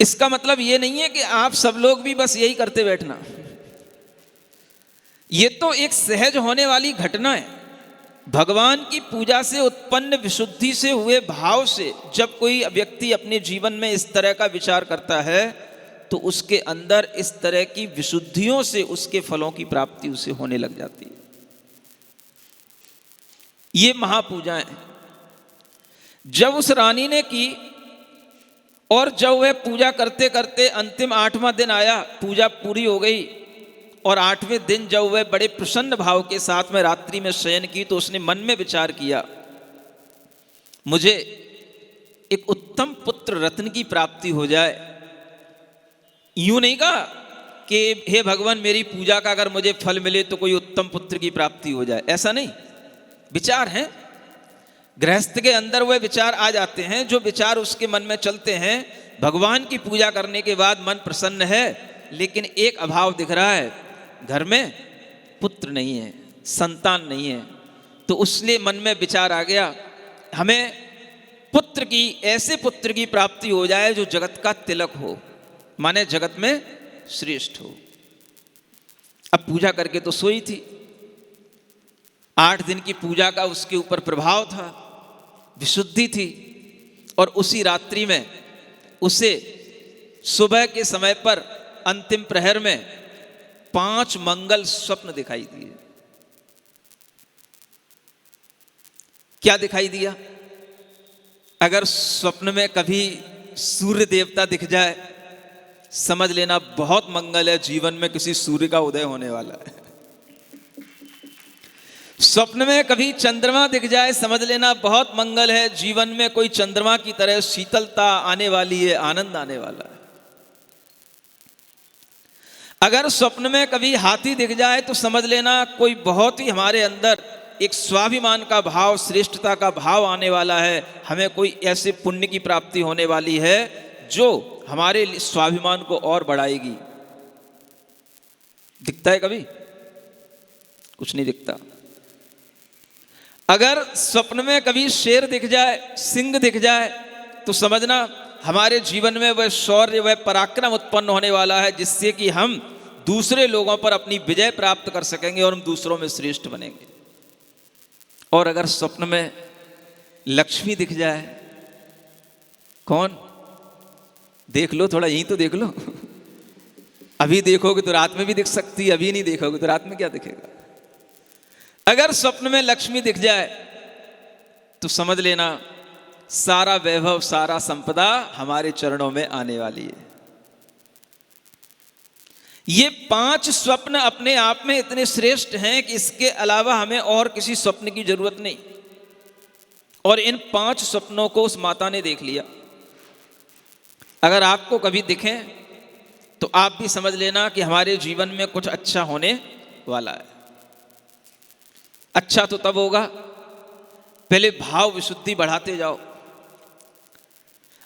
इसका मतलब ये नहीं है कि आप सब लोग भी बस यही करते बैठना। ये तो एक सहज होने वाली घटना है। भगवान की पूजा से उत्पन्न विशुद्धि से हुए भाव से जब कोई व्यक्ति अपने जीवन में इस तरह का विचार करता है, तो उसके अंदर इस तरह की विशुद्धियों से उसके फलों की प्राप्ति उसे होने लग जाती है। ये महापूजाएं जब उस रानी ने की, और जब वह पूजा करते करते अंतिम 8वां दिन आया, पूजा पूरी हो गई, और 8वें दिन जब वह बड़े प्रसन्न भाव के साथ में रात्रि में शयन की, तो उसने मन में विचार किया, मुझे एक उत्तम पुत्र रत्न की प्राप्ति हो जाए। यूं नहीं कहा कि हे भगवान मेरी पूजा का अगर मुझे फल मिले तो कोई उत्तम पुत्र की प्राप्ति हो जाए, ऐसा नहीं। विचार है, गृहस्थ के अंदर वह विचार आ जाते हैं, जो विचार उसके मन में चलते हैं। भगवान की पूजा करने के बाद मन प्रसन्न है, लेकिन एक अभाव दिख रहा है, घर में पुत्र नहीं है, संतान नहीं है। तो उसलिए मन में विचार आ गया, हमें पुत्र की, ऐसे पुत्र की प्राप्ति हो जाए जो जगत का तिलक हो, माने जगत में श्रेष्ठ हो। अब पूजा करके तो सोई थी, 8 दिन की पूजा का उसके ऊपर प्रभाव था, विशुद्धि थी, और उसी रात्रि में उसे सुबह के समय पर अंतिम प्रहर में 5 मंगल स्वप्न दिखाई दिए। क्या दिखाई दिया? अगर स्वप्न में कभी सूर्य देवता दिख जाए, समझ लेना बहुत मंगल है, जीवन में किसी सूर्य का उदय होने वाला है। स्वप्न में कभी चंद्रमा दिख जाए, समझ लेना बहुत मंगल है, जीवन में कोई चंद्रमा की तरह शीतलता आने वाली है, आनंद आने वाला है। अगर स्वप्न में कभी हाथी दिख जाए तो समझ लेना कोई बहुत ही हमारे अंदर एक स्वाभिमान का भाव, श्रेष्ठता का भाव आने वाला है, हमें कोई ऐसे पुण्य की प्राप्ति होने वाली है जो हमारे स्वाभिमान को और बढ़ाएगी। दिखता है कभी? कुछ नहीं दिखता। अगर स्वप्न में कभी शेर दिख जाए, सिंह दिख जाए, तो समझना हमारे जीवन में वह शौर्य, वह पराक्रम उत्पन्न होने वाला है, जिससे कि हम दूसरे लोगों पर अपनी विजय प्राप्त कर सकेंगे और हम दूसरों में श्रेष्ठ बनेंगे। और अगर स्वप्न में लक्ष्मी दिख जाए, कौन? देख लो, थोड़ा यहीं तो देख लो। अभी देखोगे तो रात में भी दिख सकती है, अभी नहीं देखोगे तो रात में क्या दिखेगा। अगर स्वप्न में लक्ष्मी दिख जाए तो समझ लेना सारा वैभव, सारा संपदा हमारे चरणों में आने वाली है। ये 5 स्वप्न अपने आप में इतने श्रेष्ठ हैं कि इसके अलावा हमें और किसी स्वप्न की जरूरत नहीं। और इन 5 स्वप्नों को उस माता ने देख लिया। अगर आपको कभी दिखें तो आप भी समझ लेना कि हमारे जीवन में कुछ अच्छा होने वाला है। अच्छा तो तब होगा, पहले भाव विशुद्धि बढ़ाते जाओ।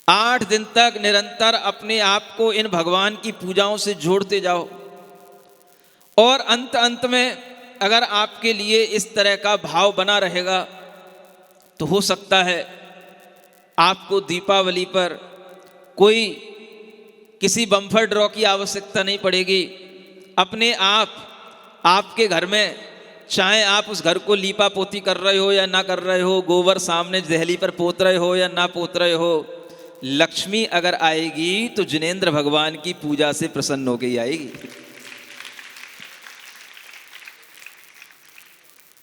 8 दिन तक निरंतर अपने आप को इन भगवान की पूजाओं से जोड़ते जाओ। और अंत में अगर आपके लिए इस तरह का भाव बना रहेगा तो हो सकता है आपको दीपावली पर कोई किसी बम्पर ड्रॉ की आवश्यकता नहीं पड़ेगी। अपने आप आपके घर में, चाहे आप उस घर को लीपा पोती कर रहे हो या ना कर रहे हो, गोबर सामने दहली पर पोत रहे हो या ना पोत रहे हो, लक्ष्मी अगर आएगी तो जिनेंद्र भगवान की पूजा से प्रसन्न होकर ही आएगी।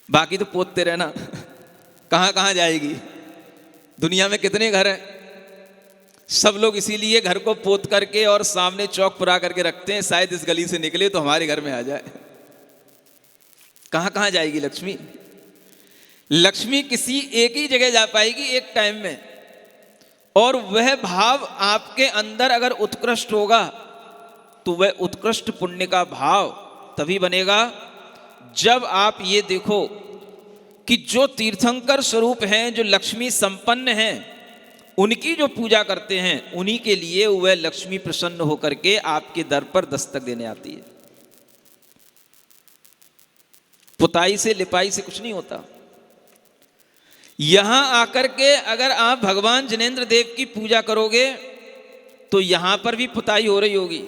बाकी तो पोतते रहना, कहां कहां जाएगी। दुनिया में कितने घर हैं, सब लोग इसीलिए घर को पोत करके और सामने चौक पुरा करके रखते हैं, शायद इस गली से निकले तो हमारे घर में आ जाए। कहां कहां जाएगी लक्ष्मी? लक्ष्मी किसी एक ही जगह जा पाएगी एक टाइम में। और वह भाव आपके अंदर अगर उत्कृष्ट होगा तो वह उत्कृष्ट पुण्य का भाव तभी बनेगा जब आप ये देखो कि जो तीर्थंकर स्वरूप हैं, जो लक्ष्मी संपन्न हैं, उनकी जो पूजा करते हैं, उन्हीं के लिए वह लक्ष्मी प्रसन्न होकर के आपके दर पर दस्तक देने आती है। पुताई से, लिपाई से कुछ नहीं होता। यहां आकर के अगर आप भगवान जिनेंद्र देव की पूजा करोगे तो यहां पर भी पुताई हो रही होगी।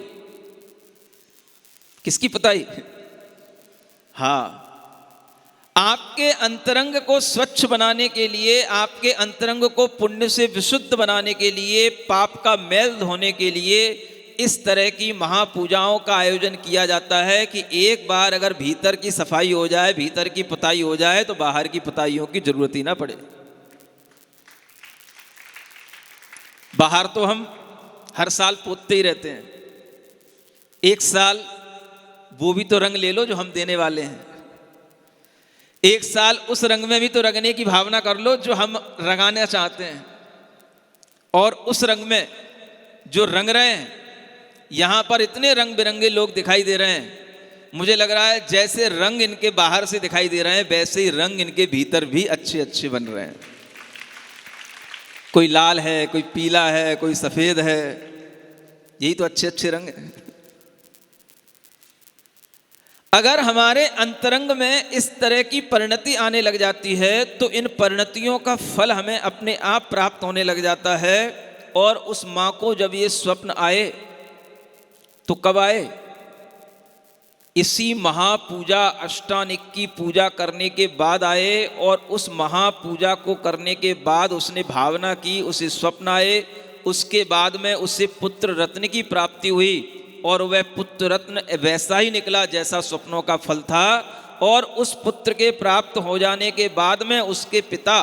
किसकी पुताई? हाँ, आपके अंतरंग को स्वच्छ बनाने के लिए, आपके अंतरंग को पुण्य से विशुद्ध बनाने के लिए, पाप का मैल धोने के लिए इस तरह की महापूजाओं का आयोजन किया जाता है कि एक बार अगर भीतर की सफाई हो जाए, भीतर की पुताई हो जाए तो बाहर की पुताइयों की जरूरत ही ना पड़े। बाहर तो हम हर साल पोतते ही रहते हैं। एक साल वो भी तो रंग ले लो जो हम देने वाले हैं। एक साल उस रंग में भी तो रंगने की भावना कर लो जो हम रंगाना चाहते हैं। और उस रंग में जो रंग रहे हैं, यहां पर इतने रंग बिरंगे लोग दिखाई दे रहे हैं, मुझे लग रहा है जैसे रंग इनके बाहर से दिखाई दे रहे हैं वैसे ही रंग इनके भीतर भी अच्छे अच्छे बन रहे हैं। कोई लाल है, कोई पीला है, कोई सफेद है, यही तो अच्छे अच्छे रंग हैं। अगर हमारे अंतरंग में इस तरह की परिणति आने लग जाती है तो इन परिणतियों का फल हमें अपने आप प्राप्त होने लग जाता है। और उस मां को जब ये स्वप्न आए तो कब आए? इसी महापूजा अष्टानिक की पूजा करने के बाद आए। और उस महापूजा को करने के बाद उसने भावना की, उसे स्वप्न आए, उसके बाद में उसे पुत्र रत्न की प्राप्ति हुई। और वह पुत्र रत्न वैसा ही निकला जैसा स्वप्नों का फल था। और उस पुत्र के प्राप्त हो जाने के बाद में उसके पिता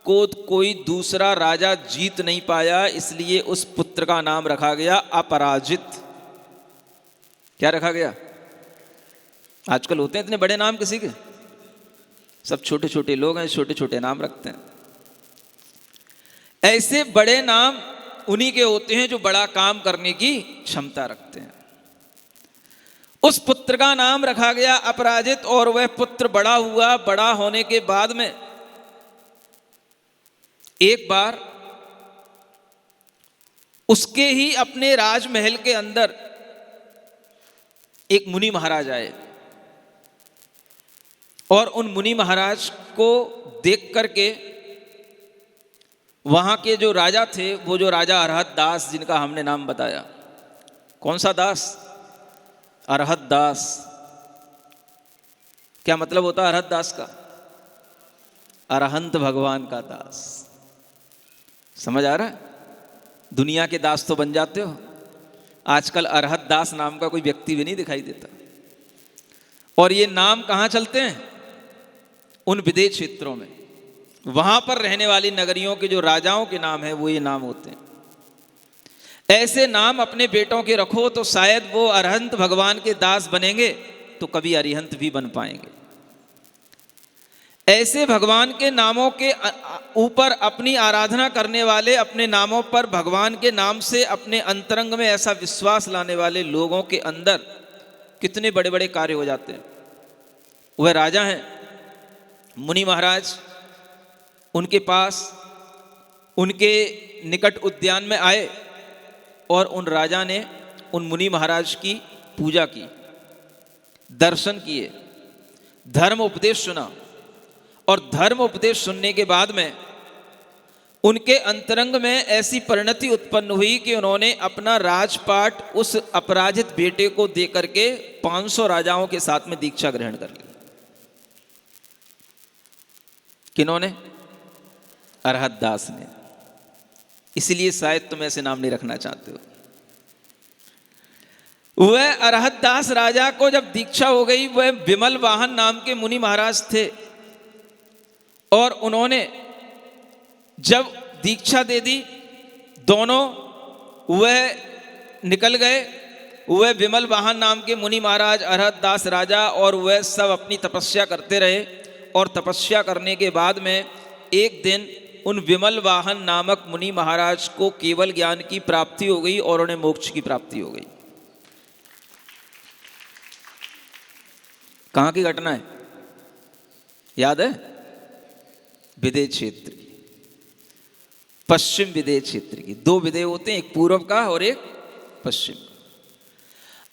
को कोई दूसरा राजा जीत नहीं पाया, इसलिए उस पुत्र का नाम रखा गया अपराजित। क्या रखा गया? आजकल होते हैं इतने बड़े नाम किसी के, सब छोटे छोटे लोग हैं, छोटे छोटे नाम रखते हैं। ऐसे बड़े नाम उन्हीं के होते हैं जो बड़ा काम करने की क्षमता रखते हैं। उस पुत्र का नाम रखा गया अपराजित। और वह पुत्र बड़ा हुआ। बड़ा होने के बाद में एक बार उसके ही अपने राजमहल के अंदर एक मुनि महाराज आए और उन मुनि महाराज को देख करके वहां के जो राजा थे, वो जो राजा अरहत दास जिनका हमने नाम बताया, कौन सा दास? अरहत दास। क्या मतलब होता है अरहत दास का? अरहंत भगवान का दास। समझ आ रहा है? दुनिया के दास तो बन जाते हो, आजकल अरहत दास नाम का कोई व्यक्ति भी नहीं दिखाई देता। और ये नाम कहां चलते हैं? उन विदेश क्षेत्रों में, वहां पर रहने वाली नगरियों के जो राजाओं के नाम है वो ये नाम होते हैं। ऐसे नाम अपने बेटों के रखो तो शायद वो अरहंत भगवान के दास बनेंगे, तो कभी अरिहंत भी बन पाएंगे। ऐसे भगवान के नामों के ऊपर अपनी आराधना करने वाले, अपने नामों पर भगवान के नाम से अपने अंतरंग में ऐसा विश्वास लाने वाले लोगों के अंदर कितने बड़े बड़े कार्य हो जाते हैं। वह राजा हैं, मुनि महाराज उनके पास, उनके निकट उद्यान में आए और उन राजा ने उन मुनि महाराज की पूजा की, दर्शन किए, धर्म उपदेश सुना। और धर्म उपदेश सुनने के बाद में उनके अंतरंग में ऐसी परिणति उत्पन्न हुई कि उन्होंने अपना राजपाट उस अपराजित बेटे को देकर के 500 राजाओं के साथ में दीक्षा ग्रहण कर ली। किन्होंने? अरहत दास ने। इसलिए शायद तुम ऐसे नाम नहीं रखना चाहते हो। वह अरहत दास राजा को जब दीक्षा हो गई, वह विमल वाहन नाम के मुनि महाराज थे और उन्होंने जब दीक्षा दे दी, दोनों वह निकल गए। वह विमल वाहन नाम के मुनि महाराज, अरहत दास राजा और वह सब अपनी तपस्या करते रहे। और तपस्या करने के बाद में एक दिन उन विमल वाहन नामक मुनि महाराज को केवल ज्ञान की प्राप्ति हो गई और उन्हें मोक्ष की प्राप्ति हो गई। कहां की घटना है? याद है? विदेश क्षेत्र की, पश्चिम विदेश क्षेत्र की। 2 विदेश होते हैं, एक पूर्व का और एक पश्चिम का।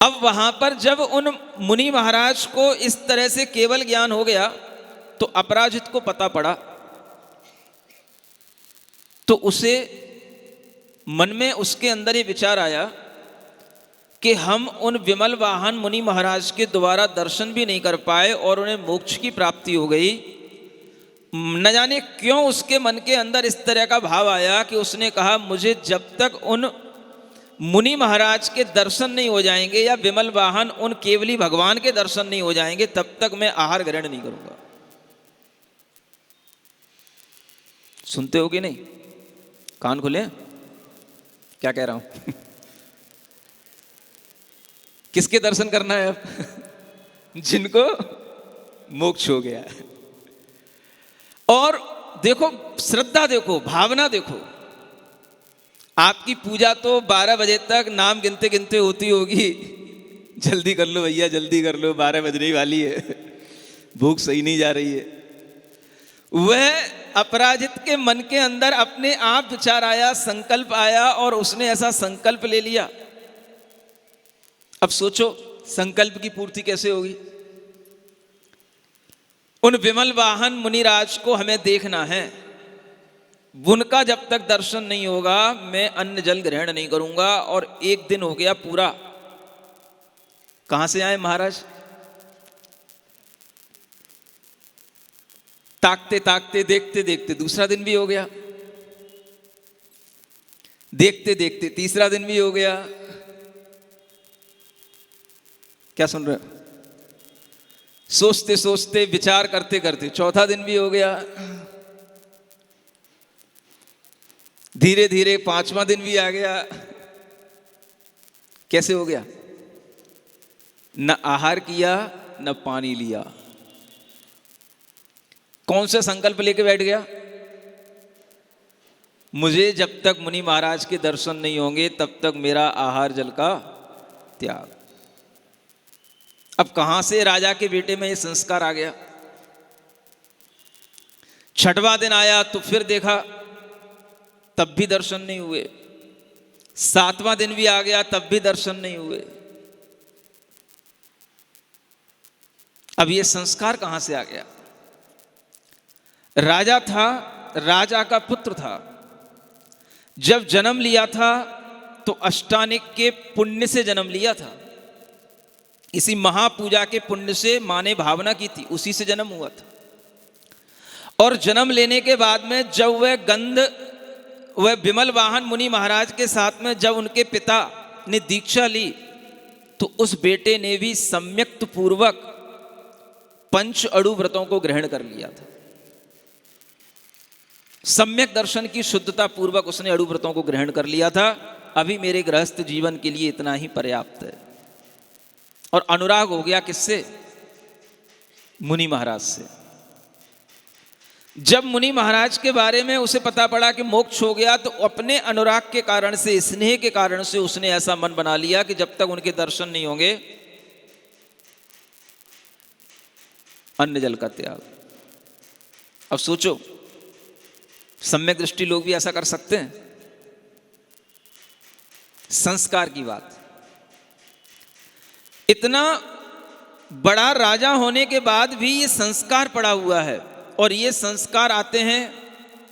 अब वहां पर जब उन मुनि महाराज को इस तरह से केवल ज्ञान हो गया तो अपराजित को पता पड़ा, तो उसे मन में उसके अंदर ये विचार आया कि हम उन विमल वाहन मुनि महाराज के द्वारा दर्शन भी नहीं कर पाए और उन्हें मोक्ष की प्राप्ति हो गई। न जाने क्यों उसके मन के अंदर इस तरह का भाव आया कि उसने कहा, मुझे जब तक उन मुनि महाराज के दर्शन नहीं हो जाएंगे या विमल वाहन उन केवली भगवान के दर्शन नहीं हो जाएंगे, तब तक मैं आहार ग्रहण नहीं करूंगा। सुनते हो कि नहीं? कान खुले? क्या कह रहा हूं? किसके दर्शन करना है अब? जिनको मोक्ष हो गया। और देखो, श्रद्धा देखो, भावना देखो। आपकी पूजा तो 12 बजे तक नाम गिनते गिनते होती होगी। जल्दी कर लो भैया, जल्दी कर लो, 12 बजने ही वाली है, भूख सही नहीं जा रही है। वह अपराजित के मन के अंदर अपने आप विचार आया, संकल्प आया और उसने ऐसा संकल्प ले लिया। अब सोचो संकल्प की पूर्ति कैसे होगी? उन विमल वाहन मुनिराज को हमें देखना है, उनका जब तक दर्शन नहीं होगा मैं अन्न जल ग्रहण नहीं करूंगा। और एक दिन हो गया पूरा। कहां से आए महाराज? ताकते ताकते, देखते देखते दूसरा दिन भी हो गया, देखते देखते तीसरा दिन भी हो गया। क्या सुन रहे हो? सोचते सोचते, विचार करते करते चौथा दिन भी हो गया। धीरे धीरे 5वां दिन भी आ गया। कैसे हो गया? न आहार किया न पानी लिया। कौन सा संकल्प लेके बैठ गया? मुझे जब तक मुनि महाराज के दर्शन नहीं होंगे तब तक मेरा आहार जल का त्याग। अब कहां से राजा के बेटे में ये संस्कार आ गया? 6वां दिन आया तो फिर देखा, तब भी दर्शन नहीं हुए। 7वां दिन भी आ गया, तब भी दर्शन नहीं हुए। अब ये संस्कार कहां से आ गया? राजा था, राजा का पुत्र था, जब जन्म लिया था तो अष्टानिक के पुण्य से जन्म लिया था। इसी महापूजा के पुण्य से मां ने भावना की थी, उसी से जन्म हुआ था। और जन्म लेने के बाद में जब वह विमल वाहन मुनि महाराज के साथ में जब उनके पिता ने दीक्षा ली, तो उस बेटे ने भी सम्यक्त पूर्वक पंच अड़ु व्रतों को ग्रहण कर लिया था। सम्यक दर्शन की शुद्धता पूर्वक उसने अड़ु व्रतों को ग्रहण कर लिया था। अभी मेरे गृहस्थ जीवन के लिए इतना ही पर्याप्त है। और अनुराग हो गया किससे? मुनि महाराज से। जब मुनि महाराज के बारे में उसे पता पड़ा कि मोक्ष हो गया, तो अपने अनुराग के कारण से, स्नेह के कारण से उसने ऐसा मन बना लिया कि जब तक उनके दर्शन नहीं होंगे अन्न जल का त्याग। अब सोचो, सम्यक दृष्टि लोग भी ऐसा कर सकते हैं? संस्कार की बात। इतना बड़ा राजा होने के बाद भी ये संस्कार पड़ा हुआ है। और ये संस्कार आते हैं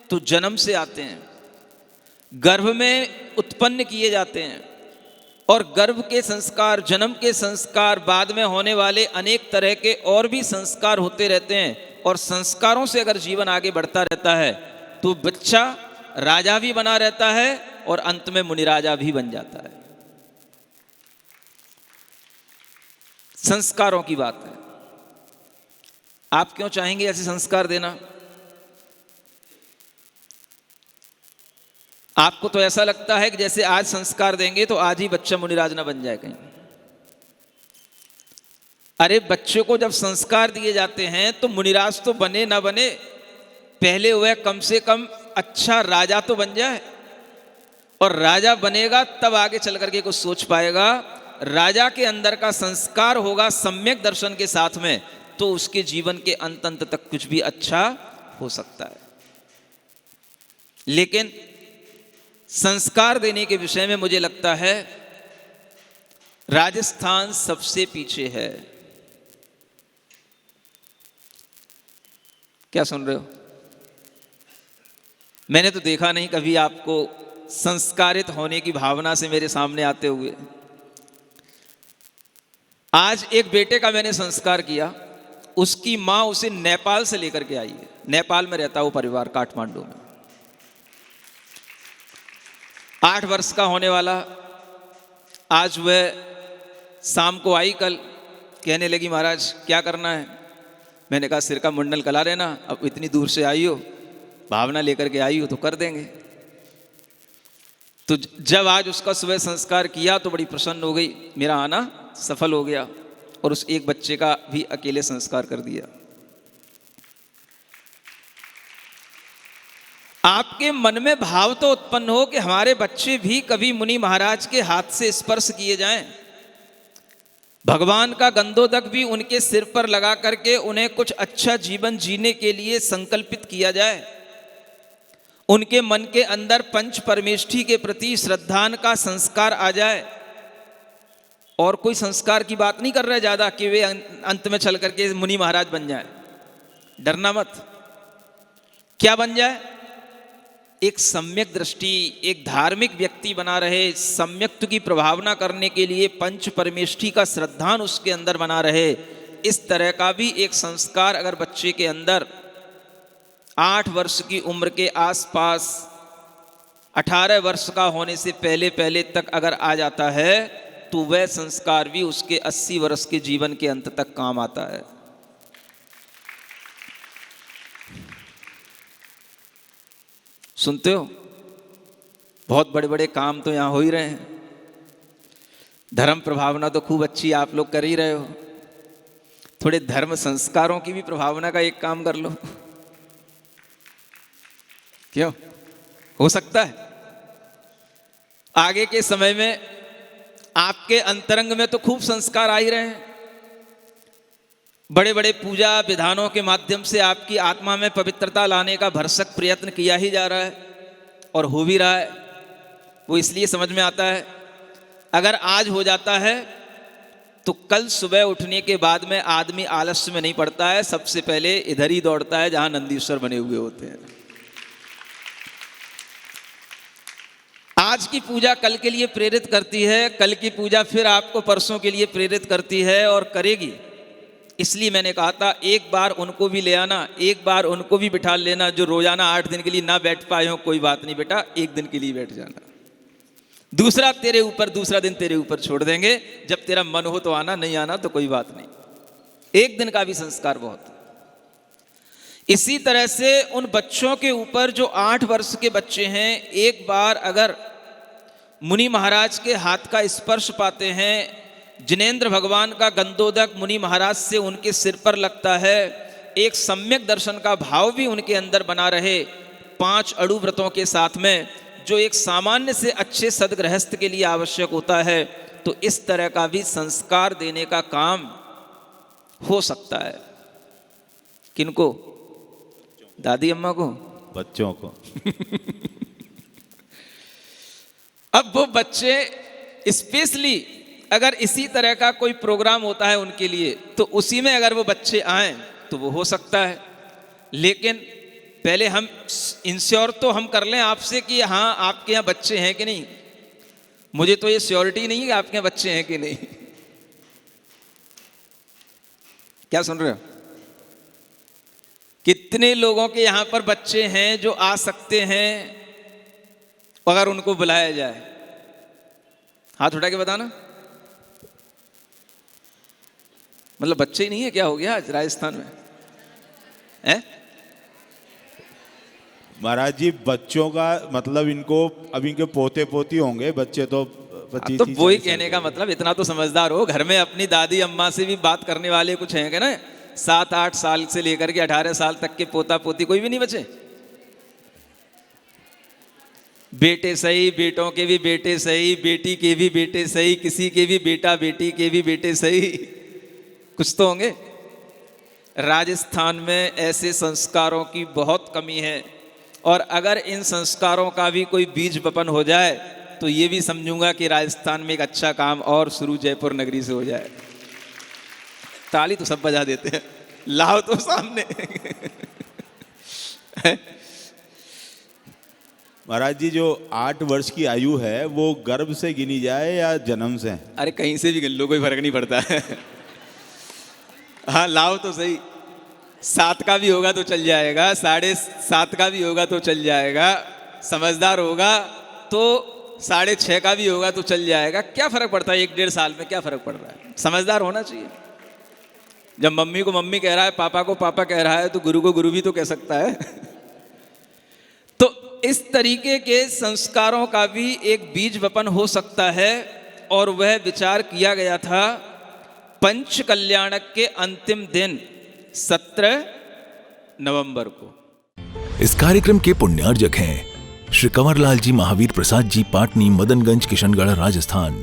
तो जन्म से आते हैं, गर्भ में उत्पन्न किए जाते हैं। और गर्भ के संस्कार, जन्म के संस्कार, बाद में होने वाले अनेक तरह के और भी संस्कार होते रहते हैं। और संस्कारों से अगर जीवन आगे बढ़ता रहता है तो बच्चा राजा भी बना रहता है और अंत में मुनिराजा भी बन जाता है। संस्कारों की बात है। आप क्यों चाहेंगे ऐसे संस्कार देना? आपको तो ऐसा लगता है कि जैसे आज संस्कार देंगे तो आज ही बच्चा मुनिराज ना बन जाए कहीं। अरे बच्चे को जब संस्कार दिए जाते हैं तो मुनिराज तो बने ना बने, पहले वह कम से कम अच्छा राजा तो बन जाए। और राजा बनेगा तब आगे चल करके कुछ सोच पाएगा। राजा के अंदर का संस्कार होगा सम्यक दर्शन के साथ में, तो उसके जीवन के अंत तक कुछ भी अच्छा हो सकता है। लेकिन संस्कार देने के विषय में मुझे लगता है राजस्थान सबसे पीछे है। क्या सुन रहे हो? मैंने तो देखा नहीं कभी आपको संस्कारित होने की भावना से मेरे सामने आते हुए। आज एक बेटे का मैंने संस्कार किया, उसकी मां उसे नेपाल से लेकर के आई है। नेपाल में रहता वो परिवार, काठमांडू में। 8 वर्ष का होने वाला, आज वह शाम को आई, कल कहने लगी महाराज क्या करना है? मैंने कहा सिर का मुंडन करा लेना, अब इतनी दूर से आई हो, भावना लेकर के आई हो तो कर देंगे। तो जब आज उसका सुबह संस्कार किया तो बड़ी प्रसन्न हो गई, मेरा आना सफल हो गया। और उस एक बच्चे का भी अकेले संस्कार कर दिया। आपके मन में भाव तो उत्पन्न हो कि हमारे बच्चे भी कभी मुनि महाराज के हाथ से स्पर्श किए जाएं, भगवान का गंधोदक भी उनके सिर पर लगा करके उन्हें कुछ अच्छा जीवन जीने के लिए संकल्पित किया जाए। उनके मन के अंदर पंच परमेष्ठी के प्रति श्रद्धान का संस्कार आ जाए। और कोई संस्कार की बात नहीं कर रहे ज्यादा कि वे अंत में चल करके मुनि महाराज बन जाए। डरना मत। क्या बन जाए? एक सम्यक दृष्टि, एक धार्मिक व्यक्ति बना रहे, सम्यक्त की प्रभावना करने के लिए पंच परमेष्ठी का श्रद्धान उसके अंदर बना रहे। इस तरह का भी एक संस्कार अगर बच्चे के अंदर 8 वर्ष की उम्र के आसपास, 18 वर्ष का होने से पहले पहले तक अगर आ जाता है तो वह संस्कार भी उसके 80 वर्ष के जीवन के अंत तक काम आता है। सुनते हो? बहुत बड़े बड़े काम तो यहां हो ही रहे हैं। धर्म प्रभावना तो खूब अच्छी आप लोग कर ही रहे हो। थोड़े धर्म संस्कारों की भी प्रभावना का एक काम कर लो। क्यों? हो सकता है आगे के समय में आपके अंतरंग में तो खूब संस्कार आ ही रहे हैं। बड़े बड़े पूजा विधानों के माध्यम से आपकी आत्मा में पवित्रता लाने का भरसक प्रयत्न किया ही जा रहा है और हो भी रहा है। वो इसलिए समझ में आता है, अगर आज हो जाता है तो कल सुबह उठने के बाद में आदमी आलस्य में नहीं पड़ता है, सबसे पहले इधर ही दौड़ता है जहां नंदीश्वर बने हुए होते हैं। आज की पूजा कल के लिए प्रेरित करती है, कल की पूजा फिर आपको परसों के लिए प्रेरित करती है और करेगी। इसलिए मैंने कहा था एक बार उनको भी ले आना, एक बार उनको भी बिठा लेना जो रोजाना 8 दिन के लिए ना बैठ पाए हो। कोई बात नहीं बेटा, एक दिन के लिए बैठ जाना, दूसरा तेरे ऊपर, दूसरा दिन तेरे ऊपर छोड़ देंगे। जब तेरा मन हो तो आना, नहीं आना तो कोई बात नहीं। एक दिन का भी संस्कार बहुत है। इसी तरह से उन बच्चों के ऊपर जो 8 वर्ष के बच्चे हैं, एक बार अगर मुनि महाराज के हाथ का स्पर्श पाते हैं, जिनेंद्र भगवान का गंधोदक मुनि महाराज से उनके सिर पर लगता है, एक सम्यक दर्शन का भाव भी उनके अंदर बना रहे 5 अड़ु व्रतों के साथ में, जो एक सामान्य से अच्छे सदगृहस्थ के लिए आवश्यक होता है, तो इस तरह का भी संस्कार देने का काम हो सकता है। किनको? दादी अम्मा को, बच्चों को। अब वो बच्चे स्पेशली अगर इसी तरह का कोई प्रोग्राम होता है उनके लिए, तो उसी में अगर वो बच्चे आए तो वो हो सकता है। लेकिन पहले हम इंश्योर तो हम कर लें आपसे कि हाँ आपके यहाँ बच्चे हैं कि नहीं। मुझे तो ये श्योरिटी नहीं है कि आपके यहाँ बच्चे हैं कि नहीं। क्या सुन रहे हो? कितने लोगों के यहाँ पर बच्चे हैं जो आ सकते हैं अगर उनको बुलाया जाए? हाथ उठा के बताना। मतलब बच्चे ही नहीं है, क्या हो गया आज राजस्थान में है? महाराज जी बच्चों का मतलब इनको अभी इनके पोते पोती होंगे, बच्चे तो 25। तो वही कहने का मतलब इतना तो समझदार हो, घर में अपनी दादी अम्मा से भी बात करने वाले कुछ हैं क्या ना? 7-8 साल से लेकर के 18 साल तक के पोता पोती कोई भी नहीं बचे? बेटे सही, बेटों के भी बेटे सही, बेटी के भी बेटे सही, किसी के भी बेटा बेटी के भी बेटे सही, कुछ तो होंगे। राजस्थान में ऐसे संस्कारों की बहुत कमी है, और अगर इन संस्कारों का भी कोई बीज वपन हो जाए तो ये भी समझूंगा कि राजस्थान में एक अच्छा काम और शुरू जयपुर नगरी से हो जाए। ताली तो सब बजा देते हैं, लाओ तो सामने। महाराज जी जो 8 वर्ष की आयु है वो गर्भ से गिनी जाए या जन्म से? अरे कहीं से भी गिन लो, कोई फर्क नहीं पड़ता है। हाँ लाओ तो सही, 7 का भी होगा तो चल जाएगा, 7.5 का भी होगा तो चल जाएगा, समझदार होगा तो 6.5 का भी होगा तो चल जाएगा। क्या फर्क पड़ता है? 1-1.5 साल में क्या फर्क पड़ रहा है? समझदार होना चाहिए। जब मम्मी को मम्मी कह रहा है, पापा को पापा कह रहा है, तो गुरु को गुरु भी तो कह सकता है। तो इस तरीके के संस्कारों का भी एक बीज वपन हो सकता है, और वह विचार किया गया था पंच कल्याणक के अंतिम दिन 17 नवंबर को। इस कार्यक्रम के पुण्यार्जक हैं श्री कंवरलाल जी महावीर प्रसाद जी, पाटनी, मदनगंज, किशनगढ़, राजस्थान।